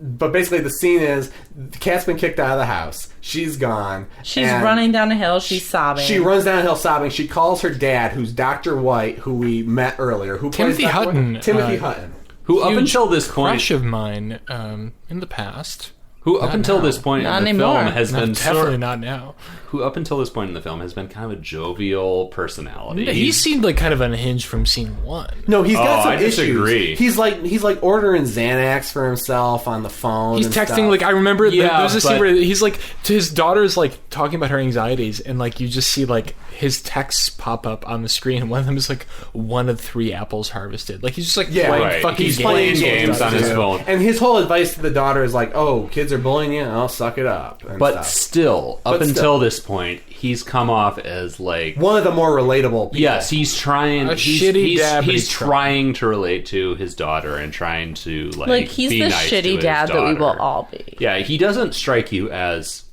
Speaker 3: But basically, the scene is Kat's been kicked out of the house. She's gone.
Speaker 1: She's
Speaker 3: and
Speaker 1: running down a hill. She's sobbing.
Speaker 3: She runs down a hill sobbing. She calls her dad, who's Dr. White, who we met earlier. Who plays
Speaker 2: Timothy
Speaker 3: Dr. White?
Speaker 2: Hutton,
Speaker 3: Timothy Hutton.
Speaker 4: Who up
Speaker 2: Huge
Speaker 4: until this point...
Speaker 2: crush of mine in the past.
Speaker 4: Who up until this point
Speaker 1: Not
Speaker 4: in the
Speaker 1: anymore.
Speaker 4: film has
Speaker 2: No,
Speaker 4: been
Speaker 2: definitely not now.
Speaker 4: who up until this point in the film has been kind of a jovial personality.
Speaker 2: He seemed like kind of unhinged from scene one.
Speaker 3: No, he's got
Speaker 4: Oh,
Speaker 3: some
Speaker 4: I disagree.
Speaker 3: issues. He's like ordering Xanax for himself on the phone.
Speaker 2: He's
Speaker 3: and
Speaker 2: texting
Speaker 3: stuff.
Speaker 2: like I remember.
Speaker 4: Yeah,
Speaker 2: There's a scene
Speaker 4: but-
Speaker 2: where he's like to his daughter's like talking about her anxieties, and like you just see like his texts pop up on the screen, and one of them is like 1 of 3 apples harvested. Like he's just like playing
Speaker 4: right.
Speaker 2: fucking
Speaker 4: He's
Speaker 2: games.
Speaker 4: playing games on his
Speaker 3: Yeah.
Speaker 4: phone.
Speaker 3: And his whole advice to the daughter is like, "Oh, kids are bullying you. I'll suck it up." And
Speaker 4: But
Speaker 3: stuff.
Speaker 4: still, up
Speaker 3: But
Speaker 4: until
Speaker 3: still.
Speaker 4: this point, he's come off as like...
Speaker 3: one of the more relatable people.
Speaker 4: Yes, he's trying.
Speaker 2: A
Speaker 4: He's,
Speaker 2: shitty
Speaker 4: he's,
Speaker 2: dad, but
Speaker 4: he's
Speaker 2: he's
Speaker 4: trying to relate to his daughter and trying to
Speaker 1: like he's
Speaker 4: be
Speaker 1: the
Speaker 4: nice to
Speaker 1: shitty
Speaker 4: his
Speaker 1: dad that we will
Speaker 4: daughter.
Speaker 1: all be.
Speaker 4: Yeah, he doesn't strike you as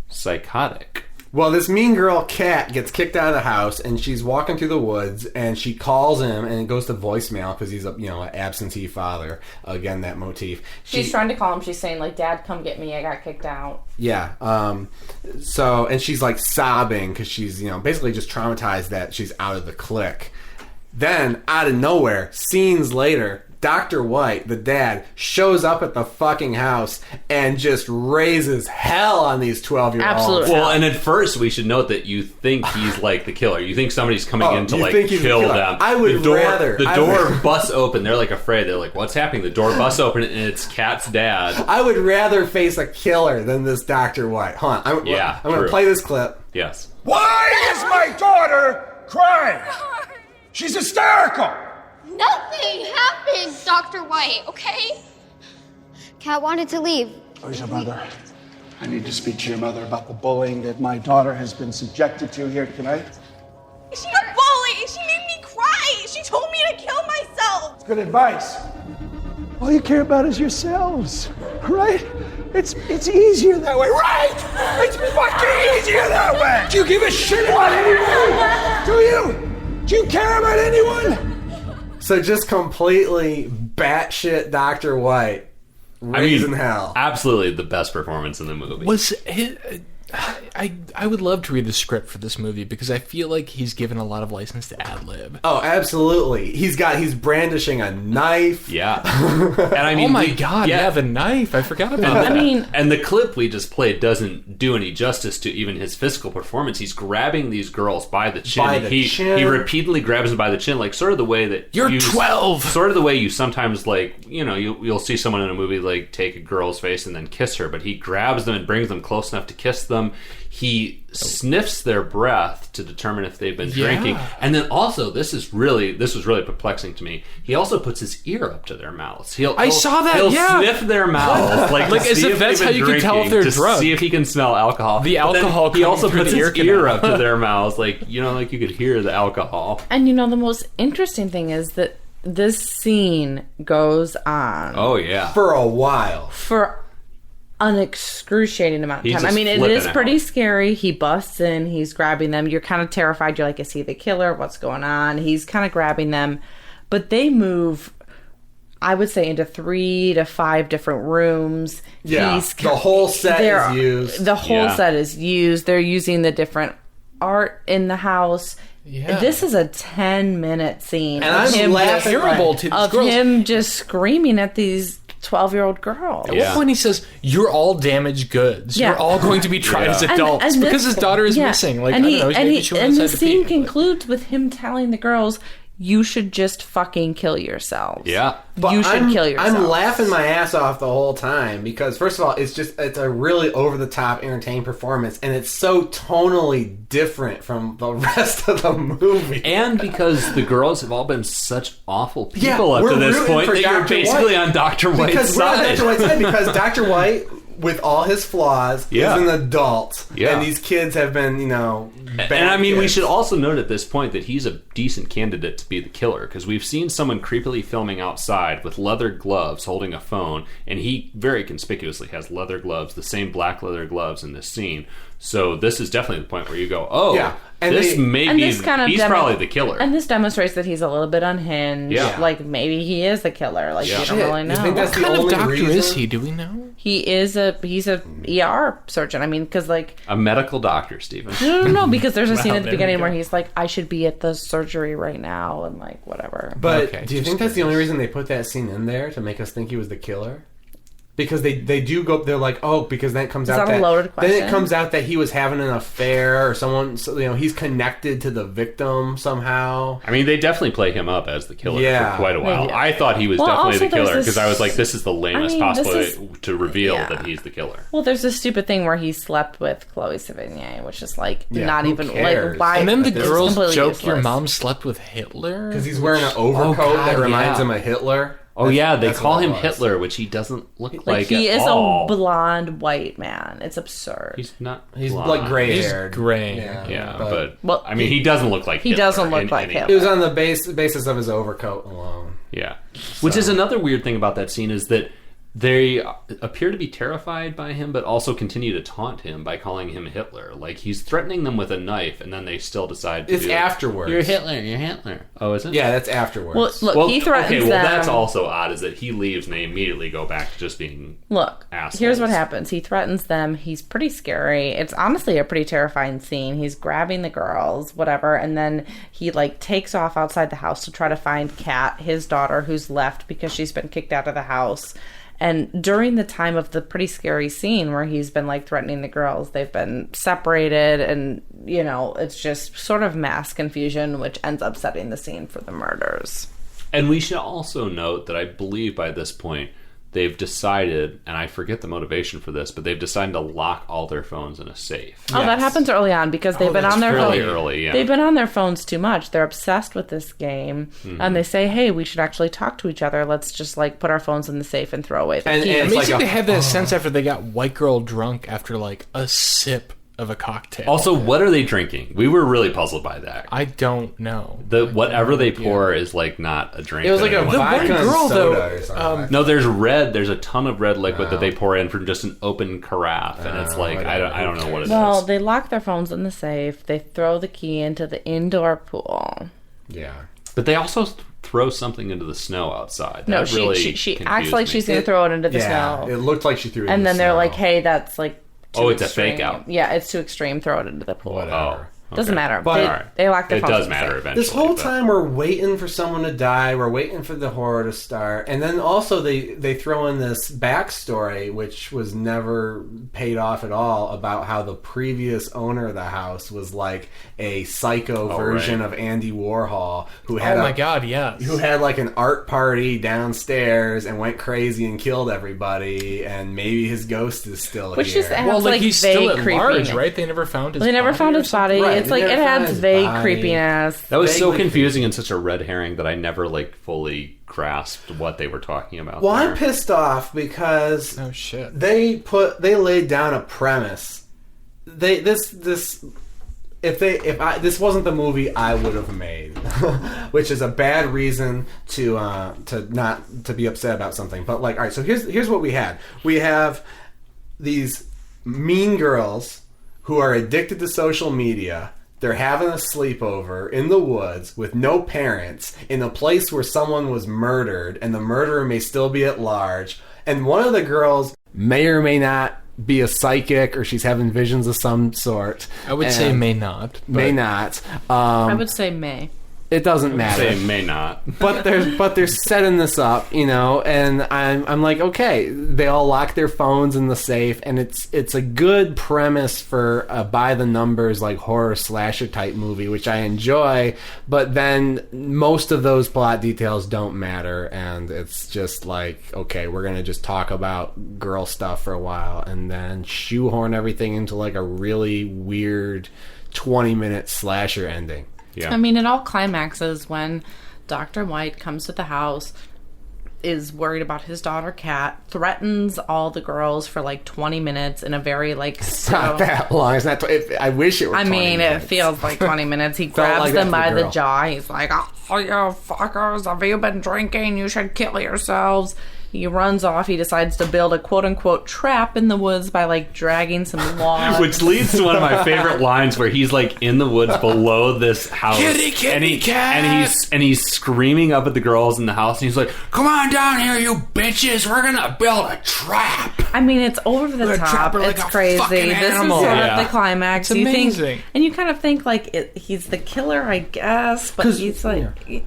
Speaker 4: psychotic.
Speaker 3: Well, this mean girl, Kat, gets kicked out of the house, and she's walking through the woods, and she calls him, and it goes to voicemail because he's an absentee father. Again, that motif.
Speaker 1: She's trying to call him. She's saying, like, Dad, come get me. I got kicked out.
Speaker 3: Yeah. So, and she's like sobbing because she's, basically just traumatized that she's out of the clique. Then, out of nowhere, scenes later, Dr. White, the dad, shows up at the fucking house and just raises hell on these 12-year-olds.
Speaker 1: Absolutely.
Speaker 4: Well, and at first we should note that you think he's like the killer. You think somebody's coming
Speaker 3: Oh,
Speaker 4: in to
Speaker 3: you
Speaker 4: like
Speaker 3: think he's the
Speaker 4: kill
Speaker 3: killer.
Speaker 4: them.
Speaker 3: I would
Speaker 4: the door,
Speaker 3: rather-
Speaker 4: The
Speaker 3: I
Speaker 4: door
Speaker 3: would-
Speaker 4: busts open. They're like afraid. They're like, "What's happening?" The door busts open and it's Kat's dad.
Speaker 3: I would rather face a killer than this Dr. White. Hold on.
Speaker 4: Yeah,
Speaker 3: I'm going
Speaker 4: true.
Speaker 3: to play this clip.
Speaker 4: Yes.
Speaker 5: Why is my daughter crying? She's hysterical.
Speaker 6: Nothing happened, Dr. White, okay? Kat wanted to leave.
Speaker 5: Where's your mother? I need to speak to your mother about the bullying that my daughter has been subjected to here tonight.
Speaker 7: She's a bully! She made me cry! She told me to kill myself!
Speaker 5: Good advice. All you care about is yourselves, right? It's easier that way, right? It's fucking easier that way. Do you give a shit about anyone? Do you? Do you care about anyone?
Speaker 3: So just completely batshit Dr. White. Raising hell.
Speaker 4: Absolutely the best performance in the movie.
Speaker 2: Was it, I would love to read the script for this movie because I feel like he's given a lot of license to ad lib.
Speaker 3: Oh, absolutely. He's brandishing a knife.
Speaker 4: Yeah. And I mean,
Speaker 2: Oh my god! Yeah, the knife. I forgot about that.
Speaker 1: I mean,
Speaker 4: and the clip we just played doesn't do any justice to even his physical performance. He's grabbing these girls by the chin.
Speaker 3: By the
Speaker 4: he
Speaker 3: chin.
Speaker 4: repeatedly grabs them by the chin, like sort of the way that
Speaker 2: You're 12!
Speaker 4: Sort of the way you sometimes you'll see someone in a movie like take a girl's face and then kiss her, but he grabs them and brings them close enough to kiss them. He sniffs their breath to determine if they've been drinking, and then also this was really perplexing to me. He also puts his ear up to their mouths.
Speaker 2: I saw that,
Speaker 4: He'll
Speaker 2: yeah.
Speaker 4: sniff their mouths, like
Speaker 2: Like,
Speaker 4: to
Speaker 2: as
Speaker 4: see
Speaker 2: if
Speaker 4: if
Speaker 2: that's
Speaker 4: they've
Speaker 2: how
Speaker 4: been
Speaker 2: you can tell if
Speaker 4: drinking,
Speaker 2: they're
Speaker 4: to
Speaker 2: drunk.
Speaker 4: see if he can smell alcohol.
Speaker 2: The
Speaker 4: But then
Speaker 2: alcohol
Speaker 4: he
Speaker 2: coming
Speaker 4: also
Speaker 2: through
Speaker 4: puts
Speaker 2: the
Speaker 4: his
Speaker 2: ear
Speaker 4: ear
Speaker 2: canal.
Speaker 4: up to their mouths, like you could hear the alcohol.
Speaker 1: and the most interesting thing is that this scene goes on
Speaker 4: Oh yeah.
Speaker 3: For a while.
Speaker 1: for an excruciating amount of
Speaker 4: He's
Speaker 1: time. I
Speaker 4: just
Speaker 1: mean, it
Speaker 4: flipping
Speaker 1: is pretty
Speaker 4: out.
Speaker 1: scary. He busts in, he's grabbing them. You're kind of terrified. You're like, is he the killer? What's going on? He's kind of grabbing them. But they move, I would say, into 3 to 5 different rooms.
Speaker 3: Yeah, the whole set is used.
Speaker 1: The whole
Speaker 4: Yeah.
Speaker 1: set is used. They're using the different art in the house.
Speaker 2: Yeah.
Speaker 1: This is a 10-minute scene
Speaker 3: And
Speaker 1: of
Speaker 3: I'm
Speaker 1: him
Speaker 3: laughing
Speaker 2: Terrible to these
Speaker 1: of
Speaker 2: girls.
Speaker 1: him just screaming at these 12-year-old girls.
Speaker 2: At
Speaker 4: Yeah.
Speaker 2: one point he says, "You're all damaged goods.
Speaker 1: Yeah.
Speaker 2: You're all going to be tried as
Speaker 1: And-
Speaker 2: adults
Speaker 1: and
Speaker 2: because
Speaker 1: this-
Speaker 2: his daughter is
Speaker 1: yeah.
Speaker 2: missing." Like,
Speaker 1: and
Speaker 2: I don't know, maybe she went
Speaker 1: and the
Speaker 2: outside to
Speaker 1: scene
Speaker 2: pee.
Speaker 1: concludes with him telling the girls, "You should just fucking kill yourselves.
Speaker 4: Yeah.
Speaker 3: But
Speaker 1: you should kill yourselves."
Speaker 3: I'm laughing my ass off the whole time because, first of all, it's a really over the top, entertaining performance, and it's so tonally different from the rest of the movie.
Speaker 4: And because the girls have all been such awful people
Speaker 3: Yeah,
Speaker 4: up to
Speaker 3: we're
Speaker 4: this
Speaker 3: rooting
Speaker 4: point
Speaker 3: for
Speaker 4: that you're
Speaker 3: Dr.
Speaker 4: basically
Speaker 3: White.
Speaker 4: on Dr. White's
Speaker 3: Because we're on
Speaker 4: side.
Speaker 3: Dr. White's side because Dr. White, with all his flaws,
Speaker 4: Yeah.
Speaker 3: is an adult,
Speaker 4: Yeah.
Speaker 3: and these kids have been,
Speaker 4: And I mean, we
Speaker 3: kids.
Speaker 4: should also note at this point that he's a decent candidate to be the killer because we've seen someone creepily filming outside with leather gloves holding a phone, and he very conspicuously has leather gloves, the same black leather gloves in this scene. So this is definitely the point where you go, oh,
Speaker 3: Yeah. And
Speaker 4: this
Speaker 3: they-
Speaker 4: may
Speaker 1: And
Speaker 4: be,
Speaker 1: this kind of
Speaker 4: he's probably the killer.
Speaker 1: And this demonstrates that he's a little bit unhinged.
Speaker 4: Yeah.
Speaker 1: Like, maybe he is the killer. Like,
Speaker 4: Yeah.
Speaker 1: you don't
Speaker 3: Shit,
Speaker 1: really
Speaker 3: you
Speaker 1: know.
Speaker 3: think that's
Speaker 2: What
Speaker 3: the
Speaker 2: kind of
Speaker 3: only
Speaker 2: doctor
Speaker 3: reason?
Speaker 2: is he? Do we know?
Speaker 1: He's a ER surgeon. I mean, because, like,
Speaker 4: a medical doctor, Stephen.
Speaker 1: no, because there's a scene at the
Speaker 2: there we
Speaker 1: beginning
Speaker 2: go.
Speaker 1: where he's like, I should be at the surgery right now, and, like, whatever.
Speaker 3: But
Speaker 2: Okay,
Speaker 3: do you
Speaker 2: just
Speaker 3: think that's the only reason they put that scene in there to make us think he was the killer? Because they do go, they're like, oh, because then it comes out
Speaker 1: that a
Speaker 3: that
Speaker 1: loaded
Speaker 3: then it
Speaker 1: question?
Speaker 3: comes out that he was having an affair or someone, so, he's connected to the victim somehow.
Speaker 4: I mean, they definitely play him up as the killer
Speaker 3: Yeah.
Speaker 4: for quite a while.
Speaker 1: Maybe.
Speaker 4: I thought he was
Speaker 1: Well,
Speaker 4: definitely
Speaker 1: also
Speaker 4: the killer
Speaker 1: there's
Speaker 4: because
Speaker 1: this-
Speaker 4: I was like, this is the lamest
Speaker 1: I mean,
Speaker 4: possible
Speaker 1: this
Speaker 4: way
Speaker 1: is-
Speaker 4: to reveal
Speaker 1: yeah.
Speaker 4: that he's the killer.
Speaker 1: Well, there's this stupid thing where he slept with Chloe Sevigny, which is, like,
Speaker 3: Yeah,
Speaker 1: not
Speaker 3: who
Speaker 1: even,
Speaker 3: cares?
Speaker 1: like, why?
Speaker 2: And then the
Speaker 1: it's
Speaker 2: girls
Speaker 1: completely
Speaker 2: joke your
Speaker 1: useless.
Speaker 2: mom slept with Hitler
Speaker 3: Because he's wearing an overcoat
Speaker 4: God,
Speaker 3: that reminds
Speaker 4: yeah.
Speaker 3: him of Hitler.
Speaker 4: Oh yeah, they
Speaker 3: That's
Speaker 4: call
Speaker 3: what it
Speaker 4: him
Speaker 3: was.
Speaker 4: Hitler, which he doesn't look like,
Speaker 1: Like, he
Speaker 4: at
Speaker 1: is
Speaker 4: all.
Speaker 1: a blonde white man. It's absurd.
Speaker 4: He's not.
Speaker 3: He's
Speaker 4: blonde.
Speaker 3: like gray
Speaker 2: He's
Speaker 3: haired.
Speaker 2: gray.
Speaker 4: Yeah,
Speaker 3: but
Speaker 4: but
Speaker 1: Well,
Speaker 4: I mean, he doesn't look like
Speaker 1: he
Speaker 4: Hitler
Speaker 1: doesn't look
Speaker 4: in
Speaker 1: like
Speaker 4: any-
Speaker 3: it was on the basis of his overcoat alone.
Speaker 4: Yeah, which is another weird thing about that scene is that they appear to be terrified by him, but also continue to taunt him by calling him Hitler. Like he's threatening them with a knife, and then they still decide to
Speaker 3: It's
Speaker 4: be like,
Speaker 3: afterwards.
Speaker 4: You're Hitler. You're Hitler. Oh, is it?
Speaker 3: Yeah, that's afterwards.
Speaker 1: Well, look,
Speaker 4: Well,
Speaker 1: he threatens
Speaker 4: okay, well,
Speaker 1: them.
Speaker 4: that's also odd, is that he leaves and they immediately go back to just being
Speaker 1: Look,
Speaker 4: assholes.
Speaker 1: here's what happens. He threatens them. He's pretty scary. It's honestly a pretty terrifying scene. He's grabbing the girls, whatever, and then he, like, takes off outside the house to try to find Kat, his daughter, who's left because she's been kicked out of the house. And during the time of the pretty scary scene where he's been, like, threatening the girls, they've been separated, and, it's just sort of mass confusion, which ends up setting the scene for the murders.
Speaker 4: And we should also note that I believe by this point they've decided, and I forget the motivation for this, but they've decided to lock all their phones in a safe.
Speaker 1: Oh, that happens early on because they've been
Speaker 3: that's
Speaker 1: on their
Speaker 4: fairly
Speaker 1: phones.
Speaker 4: early, yeah.
Speaker 1: They've been on their phones too much. They're obsessed with this game, and they say, "Hey, we should actually talk to each other. Let's just put our phones in the safe and throw away the
Speaker 3: And-
Speaker 1: keys."
Speaker 3: and- It's
Speaker 2: Amazing
Speaker 3: like
Speaker 2: they
Speaker 3: a-
Speaker 2: had that sense after they got white girl drunk after like a sip of a cocktail.
Speaker 4: Also, what are they drinking? We were really puzzled by that.
Speaker 2: I don't know.
Speaker 4: Whatever they pour is like not a drink.
Speaker 3: it was
Speaker 4: that
Speaker 3: like a
Speaker 4: anyone-
Speaker 2: one
Speaker 3: vodka and
Speaker 2: girl,
Speaker 3: soda
Speaker 2: though,
Speaker 3: or something.
Speaker 4: No, there's red. There's a ton of red liquid that they pour in from just an open carafe, and it's like I don't know what it is.
Speaker 1: Well, they lock their phones in the safe. They throw the key into the indoor pool.
Speaker 3: Yeah.
Speaker 4: But they also throw something into the snow outside.
Speaker 1: No,
Speaker 4: That really
Speaker 1: she
Speaker 4: confused
Speaker 1: acts like
Speaker 4: me.
Speaker 1: she's going to throw it into the
Speaker 3: Yeah,
Speaker 1: snow.
Speaker 3: it looked like she threw it in
Speaker 1: And
Speaker 3: the
Speaker 1: then they're
Speaker 3: snow.
Speaker 1: like, "Hey, that's like too
Speaker 4: Oh, it's a
Speaker 1: extreme."
Speaker 4: fake out.
Speaker 1: Yeah, it's too extreme. Throw it into the pool.
Speaker 3: Whatever.
Speaker 4: Oh,
Speaker 1: Doesn't
Speaker 4: okay.
Speaker 1: matter.
Speaker 3: But-
Speaker 1: They,
Speaker 3: Alright.
Speaker 1: they lock their
Speaker 4: It
Speaker 1: phones
Speaker 4: does
Speaker 1: in the
Speaker 4: matter
Speaker 1: safe.
Speaker 4: eventually.
Speaker 3: This whole
Speaker 4: but-
Speaker 3: time we're waiting for someone to die. We're waiting for the horror to start, and then also they throw in this backstory, which was never paid off at all, about how the previous owner of the house was like a psycho version
Speaker 4: right.
Speaker 3: of Andy Warhol, who had
Speaker 2: Oh my god, yes.
Speaker 3: who had like an art party downstairs and went crazy and killed everybody, and maybe his ghost is still
Speaker 1: Which
Speaker 3: here.
Speaker 1: just adds,
Speaker 2: Well, like he's still
Speaker 1: vague
Speaker 2: at large,
Speaker 1: creepiness.
Speaker 2: right? They never found his
Speaker 1: They never
Speaker 2: body
Speaker 1: found
Speaker 2: or
Speaker 1: his body.
Speaker 3: Right,
Speaker 1: It's
Speaker 3: they
Speaker 1: like it
Speaker 3: never found
Speaker 1: adds
Speaker 3: his
Speaker 1: vague
Speaker 3: body.
Speaker 1: creepiness.
Speaker 4: That was so
Speaker 3: vaguely
Speaker 4: confusing and such a red herring that I never like fully grasped what they were talking about.
Speaker 3: Well,
Speaker 4: there.
Speaker 3: I'm pissed off because
Speaker 2: Oh shit.
Speaker 3: they laid down a premise. This this wasn't the movie I would have made, which is a bad reason to be upset about something. But like, all right, so here's what we had. We have these mean girls who are addicted to social media. They're having a sleepover in the woods with no parents in a place where someone was murdered, and the murderer may still be at large. And one of the girls may or may not be a psychic, or she's having visions of some sort.
Speaker 2: I would say may not.
Speaker 3: May not.
Speaker 1: I would say may.
Speaker 3: It doesn't matter.
Speaker 4: Say may not.
Speaker 3: But they're setting this up, and I'm like, okay, they all lock their phones in the safe, and it's a good premise for a by the numbers like horror slasher type movie, which I enjoy. But then most of those plot details don't matter, and it's just like, okay, we're gonna just talk about girl stuff for a while, and then shoehorn everything into like a really weird 20-minute slasher ending.
Speaker 4: Yeah.
Speaker 1: I mean, it all climaxes when Dr. White comes to the house, is worried about his daughter Kat, threatens all the girls for like 20 minutes in a very like...
Speaker 3: It's not that long. It's not. I wish it were 20 minutes.
Speaker 1: It feels like 20 minutes. He
Speaker 3: Felt
Speaker 1: grabs
Speaker 3: like
Speaker 1: them
Speaker 3: that
Speaker 1: by
Speaker 3: for
Speaker 1: the
Speaker 3: girl.
Speaker 1: jaw. He's like, oh, you fuckers, have you been drinking? You should kill yourselves. He runs off. He decides to build a quote-unquote trap in the woods by, like, dragging some logs.
Speaker 4: Which leads to one of my favorite lines where he's, like, in the woods below this house.
Speaker 2: Kitty, cat!
Speaker 4: And he's screaming up at the girls in the house, and he's like, come on down here, you bitches! We're gonna build a trap!
Speaker 1: I mean, it's over the
Speaker 2: We're gonna
Speaker 1: top.
Speaker 2: trap her like
Speaker 1: It's
Speaker 2: a
Speaker 1: crazy.
Speaker 2: fucking
Speaker 1: This is
Speaker 2: animal.
Speaker 1: sort
Speaker 4: Yeah.
Speaker 1: of the climax.
Speaker 2: It's
Speaker 1: You
Speaker 2: amazing.
Speaker 1: think, and you kind of think, like, he's the killer, I guess, but he's like...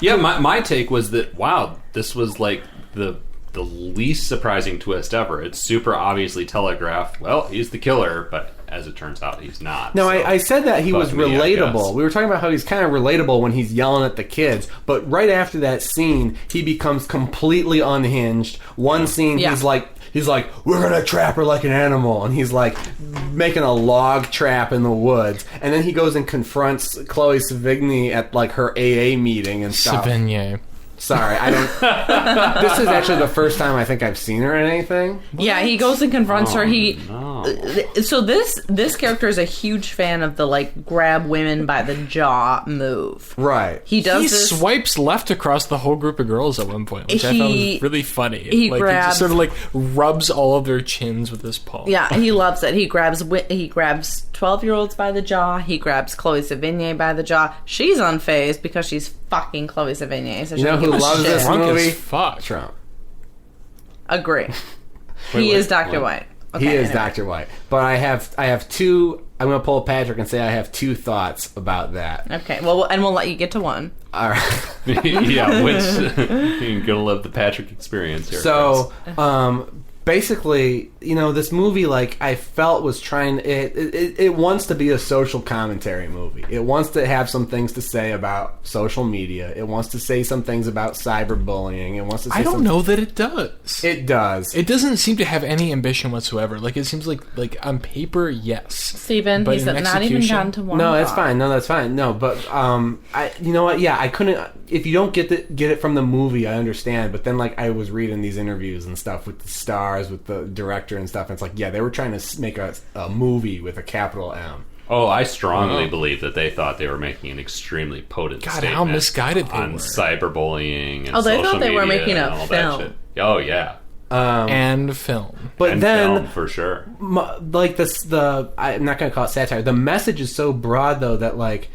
Speaker 4: Yeah, my take was that, wow, this was, like, the least surprising twist ever. It's super obviously telegraphed. Well, he's the killer, but as it turns out, he's not.
Speaker 3: No,
Speaker 4: So,
Speaker 3: I said that he was
Speaker 4: fuck me, I
Speaker 3: relatable.
Speaker 4: guess.
Speaker 3: We were talking about how he's kind of relatable when he's yelling at the kids, but right after that scene, he becomes completely unhinged. One scene,
Speaker 1: Yeah.
Speaker 3: he's like, we're gonna trap her like an animal, and he's like making a log trap in the woods, and then he goes and confronts Chloe Sevigny at like her AA meeting and stuff.
Speaker 2: Sevigny.
Speaker 3: Sorry, I don't. This is actually the first time I think I've seen her in anything.
Speaker 1: Yeah, he goes and confronts her.
Speaker 4: no.
Speaker 1: So this character is a huge fan of the like grab women by the jaw move.
Speaker 3: Right.
Speaker 1: He does
Speaker 2: He
Speaker 1: this.
Speaker 2: swipes left across the whole group of girls at one point, which I thought was really funny.
Speaker 1: he
Speaker 2: He
Speaker 1: grabs-
Speaker 2: just sort of like rubs all of their chins with his palm.
Speaker 1: Yeah, he loves it. He grabs 12-year-olds by the jaw. He grabs Chloe Sevigny by the jaw. She's unfazed because she's fucking Chloe Sevigny. So
Speaker 3: You know who loves this
Speaker 2: Drunk
Speaker 3: movie?
Speaker 2: as fuck.
Speaker 3: Trump.
Speaker 1: Agree. He is Dr. White. Okay,
Speaker 3: He is
Speaker 1: anyway.
Speaker 3: Dr. White. But I have two. I'm going to pull Patrick and say I have two thoughts about that.
Speaker 1: Okay, well, and we'll let you get to one.
Speaker 3: All right.
Speaker 4: Yeah, which you're gonna love the Patrick experience here.
Speaker 3: So, basically, this movie, like, I felt was trying. It wants to be a social commentary movie. It wants to have some things to say about social media. It wants to say some things about cyberbullying. It wants to say
Speaker 2: I don't
Speaker 3: some,
Speaker 2: know that it does.
Speaker 3: It does.
Speaker 2: It doesn't seem to have any ambition whatsoever. Like, it seems like on paper, yes.
Speaker 1: Steven,
Speaker 2: But
Speaker 1: he's
Speaker 2: in
Speaker 1: not even
Speaker 2: execution-
Speaker 1: gotten to one.
Speaker 3: No, that's
Speaker 1: thought.
Speaker 3: fine. No, that's fine. No, but you know what? Yeah, I couldn't. If you don't get it from the movie, I understand. But then, like, I was reading these interviews and stuff with the stars, with the director and stuff. And it's like, yeah, they were trying to make a movie with a capital M.
Speaker 4: Oh, I strongly believe that they thought they were making an extremely potent
Speaker 2: God,
Speaker 4: statement
Speaker 2: how misguided they
Speaker 4: on
Speaker 2: were.
Speaker 4: cyberbullying and
Speaker 1: Oh, they
Speaker 4: social
Speaker 1: thought they were
Speaker 4: media
Speaker 1: making a
Speaker 4: and all
Speaker 1: film.
Speaker 4: that shit. Oh, yeah.
Speaker 2: And film.
Speaker 3: But
Speaker 4: And
Speaker 3: then,
Speaker 4: film, for sure.
Speaker 3: like I'm not going to call it satire. The message is so broad, though, that like,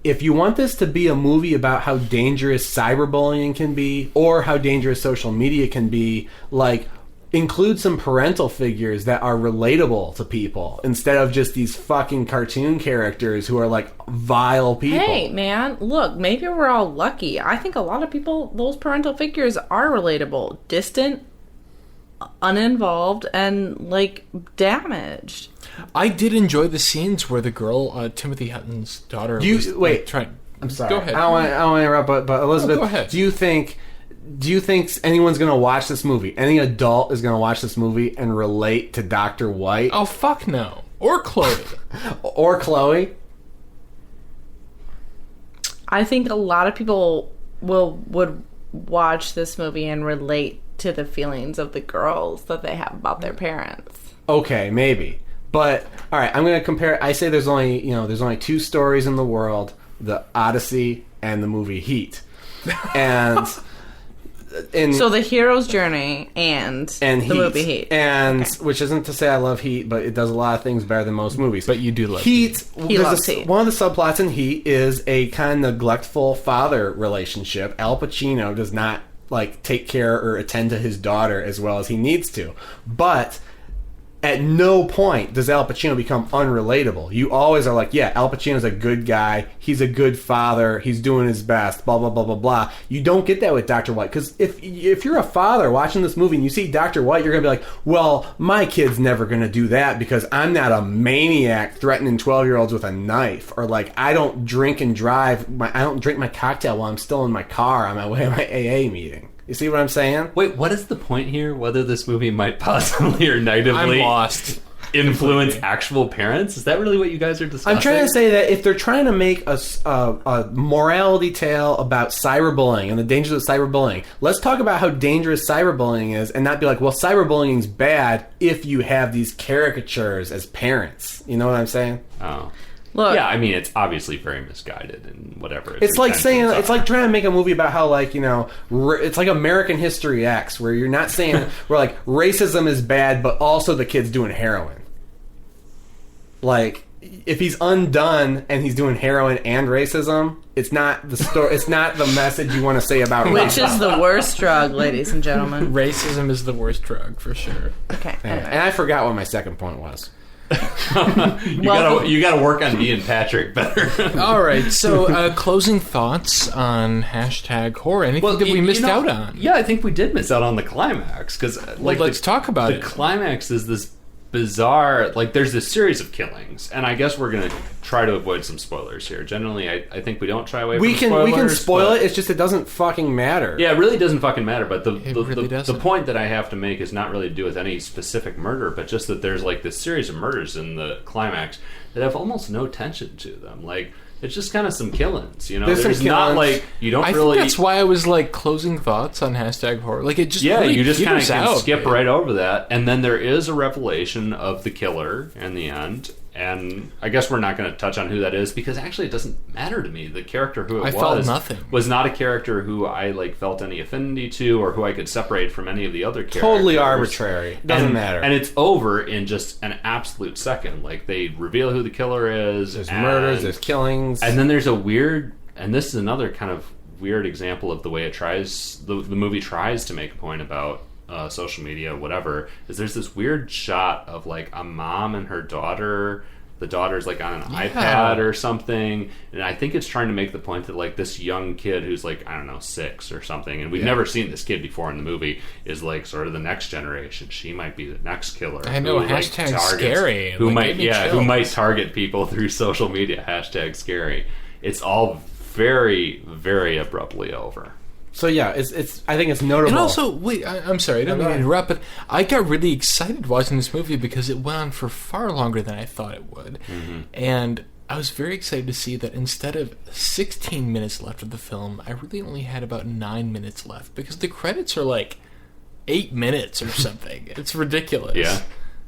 Speaker 3: if you want this to be a movie about how dangerous cyberbullying can be, or how dangerous social media can be, like, include some parental figures that are relatable to people instead of just these fucking cartoon characters who are like vile people.
Speaker 1: Hey, man, look, maybe we're all lucky. I think a lot of people, those parental figures are relatable. Distant, uninvolved, and, like, damaged.
Speaker 2: I did enjoy the scenes where the girl, Timothy Hutton's daughter,
Speaker 3: Do you-
Speaker 2: was
Speaker 3: wait.
Speaker 2: like, trying.
Speaker 3: I'm sorry.
Speaker 2: Go ahead.
Speaker 3: I don't want to interrupt, but Elizabeth,
Speaker 2: go ahead.
Speaker 3: do you think anyone's going to watch this movie? Any adult is going to watch this movie and relate to Dr. White
Speaker 2: Oh, fuck no. Or Chloe.
Speaker 3: or Chloe?
Speaker 1: I think a lot of people would watch this movie and relate to the feelings of the girls that they have about their parents.
Speaker 3: Okay, maybe. But all right, I'm going to compare. I say there's only two stories in the world: the Odyssey and the movie Heat. And
Speaker 1: so the hero's journey and the movie Heat,
Speaker 3: and which isn't to say I love Heat, but it does a lot of things better than most movies.
Speaker 2: But you do love
Speaker 3: Heat.
Speaker 1: He loves Heat.
Speaker 3: One of the subplots in Heat is a kind of neglectful father relationship. Al Pacino does not take care or attend to his daughter as well as he needs to, but at no point does Al Pacino become unrelatable. You always are like, yeah, Al Pacino's a good guy. He's a good father. He's doing his best. Blah, blah, blah, blah, blah. You don't get that with Dr. White. Because if you're a father watching this movie and you see Dr. White, you're going to be like, well, my kid's never going to do that because I'm not a maniac threatening 12-year-olds with a knife. Or I don't drink and drive. I don't drink my cocktail while I'm still in my car on my way to my AA meeting. You see what I'm saying?
Speaker 4: Wait, what is the point here? Whether this movie might possibly or negatively
Speaker 2: I'm lost.
Speaker 4: influence actual parents? Is that really what you guys are discussing?
Speaker 3: I'm trying to say that if they're trying to make a morality tale about cyberbullying and the dangers of cyberbullying, let's talk about how dangerous cyberbullying is and not be like, well, cyberbullying's bad if you have these caricatures as parents. You know what I'm saying?
Speaker 4: Oh.
Speaker 1: Look,
Speaker 4: Yeah, I mean, it's obviously very misguided and whatever.
Speaker 3: It's like saying,
Speaker 4: intentions
Speaker 3: it's
Speaker 4: are.
Speaker 3: like trying to make a movie about how, it's like American History X, where you're not saying, where, racism is bad, but also the kid's doing heroin. If he's undone and he's doing heroin and racism, it's not the story. It's not the message you want to say about
Speaker 1: which
Speaker 3: racism.
Speaker 1: is the worst drug, ladies and gentlemen.
Speaker 2: Racism is the worst drug, for sure.
Speaker 1: Okay. Anyway.
Speaker 3: And I forgot what my second point was.
Speaker 4: You gotta work on being Patrick better.
Speaker 2: All right, so closing thoughts on #horror. Anything that we missed out on?
Speaker 4: Yeah, I think we did miss out on the climax because
Speaker 2: let's talk about
Speaker 4: the
Speaker 2: it.
Speaker 4: climax is this bizarre. There's this series of killings, and I guess we're gonna try to avoid some spoilers here. Generally, I think we don't try away from spoilers.
Speaker 3: We can spoil
Speaker 4: but-
Speaker 3: it. It's just it doesn't fucking matter.
Speaker 4: Yeah, it really doesn't fucking matter. But
Speaker 2: really
Speaker 4: the
Speaker 2: doesn't.
Speaker 4: point that I have to make is not really to do with any specific murder, but just that there's this series of murders in the climax that have almost no tension to them. It's just kind of some killings, you know.
Speaker 3: There's some
Speaker 4: not
Speaker 3: killings.
Speaker 4: you don't
Speaker 2: I
Speaker 4: really.
Speaker 2: think that's why I was closing thoughts on #horror. It just
Speaker 4: Yeah,
Speaker 2: really
Speaker 4: you just kind of
Speaker 2: peters
Speaker 4: can
Speaker 2: out.
Speaker 4: skip right over that, and then there is a revelation of the killer in the end. And I guess we're not going to touch on who that is because actually it doesn't matter to me. The character who it
Speaker 2: felt nothing.
Speaker 4: was not a character who I felt any affinity to or who I could separate from any of the other characters.
Speaker 3: Totally arbitrary. Doesn't matter.
Speaker 4: And it's over in just an absolute second. They reveal who the killer is.
Speaker 3: There's murders, there's killings.
Speaker 4: And then there's a weird, and this is another kind of weird example of the way it tries, the movie tries to make a point about social media, whatever, is there's this weird shot of a mom and her daughter. The daughter's on an iPad or something, and I think it's trying to make the point that this young kid who's 6 or something, and we've never seen this kid before in the movie, is sort of the next generation. She might be the next killer.
Speaker 2: I know,
Speaker 4: who,
Speaker 2: #scary.
Speaker 4: Who
Speaker 2: gave me
Speaker 4: who
Speaker 2: chills.
Speaker 4: might target people through social media. #scary. It's all very, very abruptly over.
Speaker 3: So yeah, it's. I think it's notable.
Speaker 2: And also, wait, I'm sorry, I don't mean to interrupt, but I got really excited watching this movie because it went on for far longer than I thought it would. Mm-hmm. And I was very excited to see that instead of 16 minutes left of the film, I really only had about 9 minutes left because the credits are 8 minutes or something. It's ridiculous.
Speaker 4: Yeah.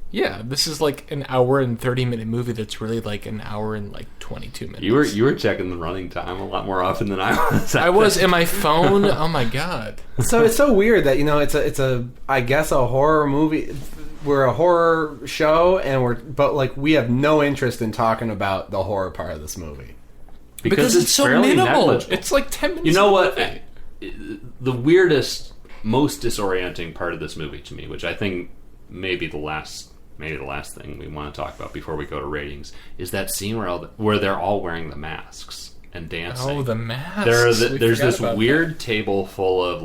Speaker 2: Yeah, this is an hour and 30-minute movie that's really an hour and 22 minutes.
Speaker 4: You were checking the running time a lot more often than I was.
Speaker 2: I was in my phone. Oh my god.
Speaker 3: So it's so weird that it's a I guess a horror movie. We're a horror show, but we have no interest in talking about the horror part of this movie
Speaker 2: Because it's so
Speaker 4: fairly
Speaker 2: minimal.
Speaker 4: negligible.
Speaker 2: It's 10 minutes.
Speaker 4: You know what?
Speaker 2: movie.
Speaker 4: The weirdest, most disorienting part of this movie to me, which I think may be the last thing we want to talk about before we go to ratings, is that scene where they're all wearing the masks and dancing.
Speaker 2: Oh, the masks.
Speaker 4: There's this weird table full of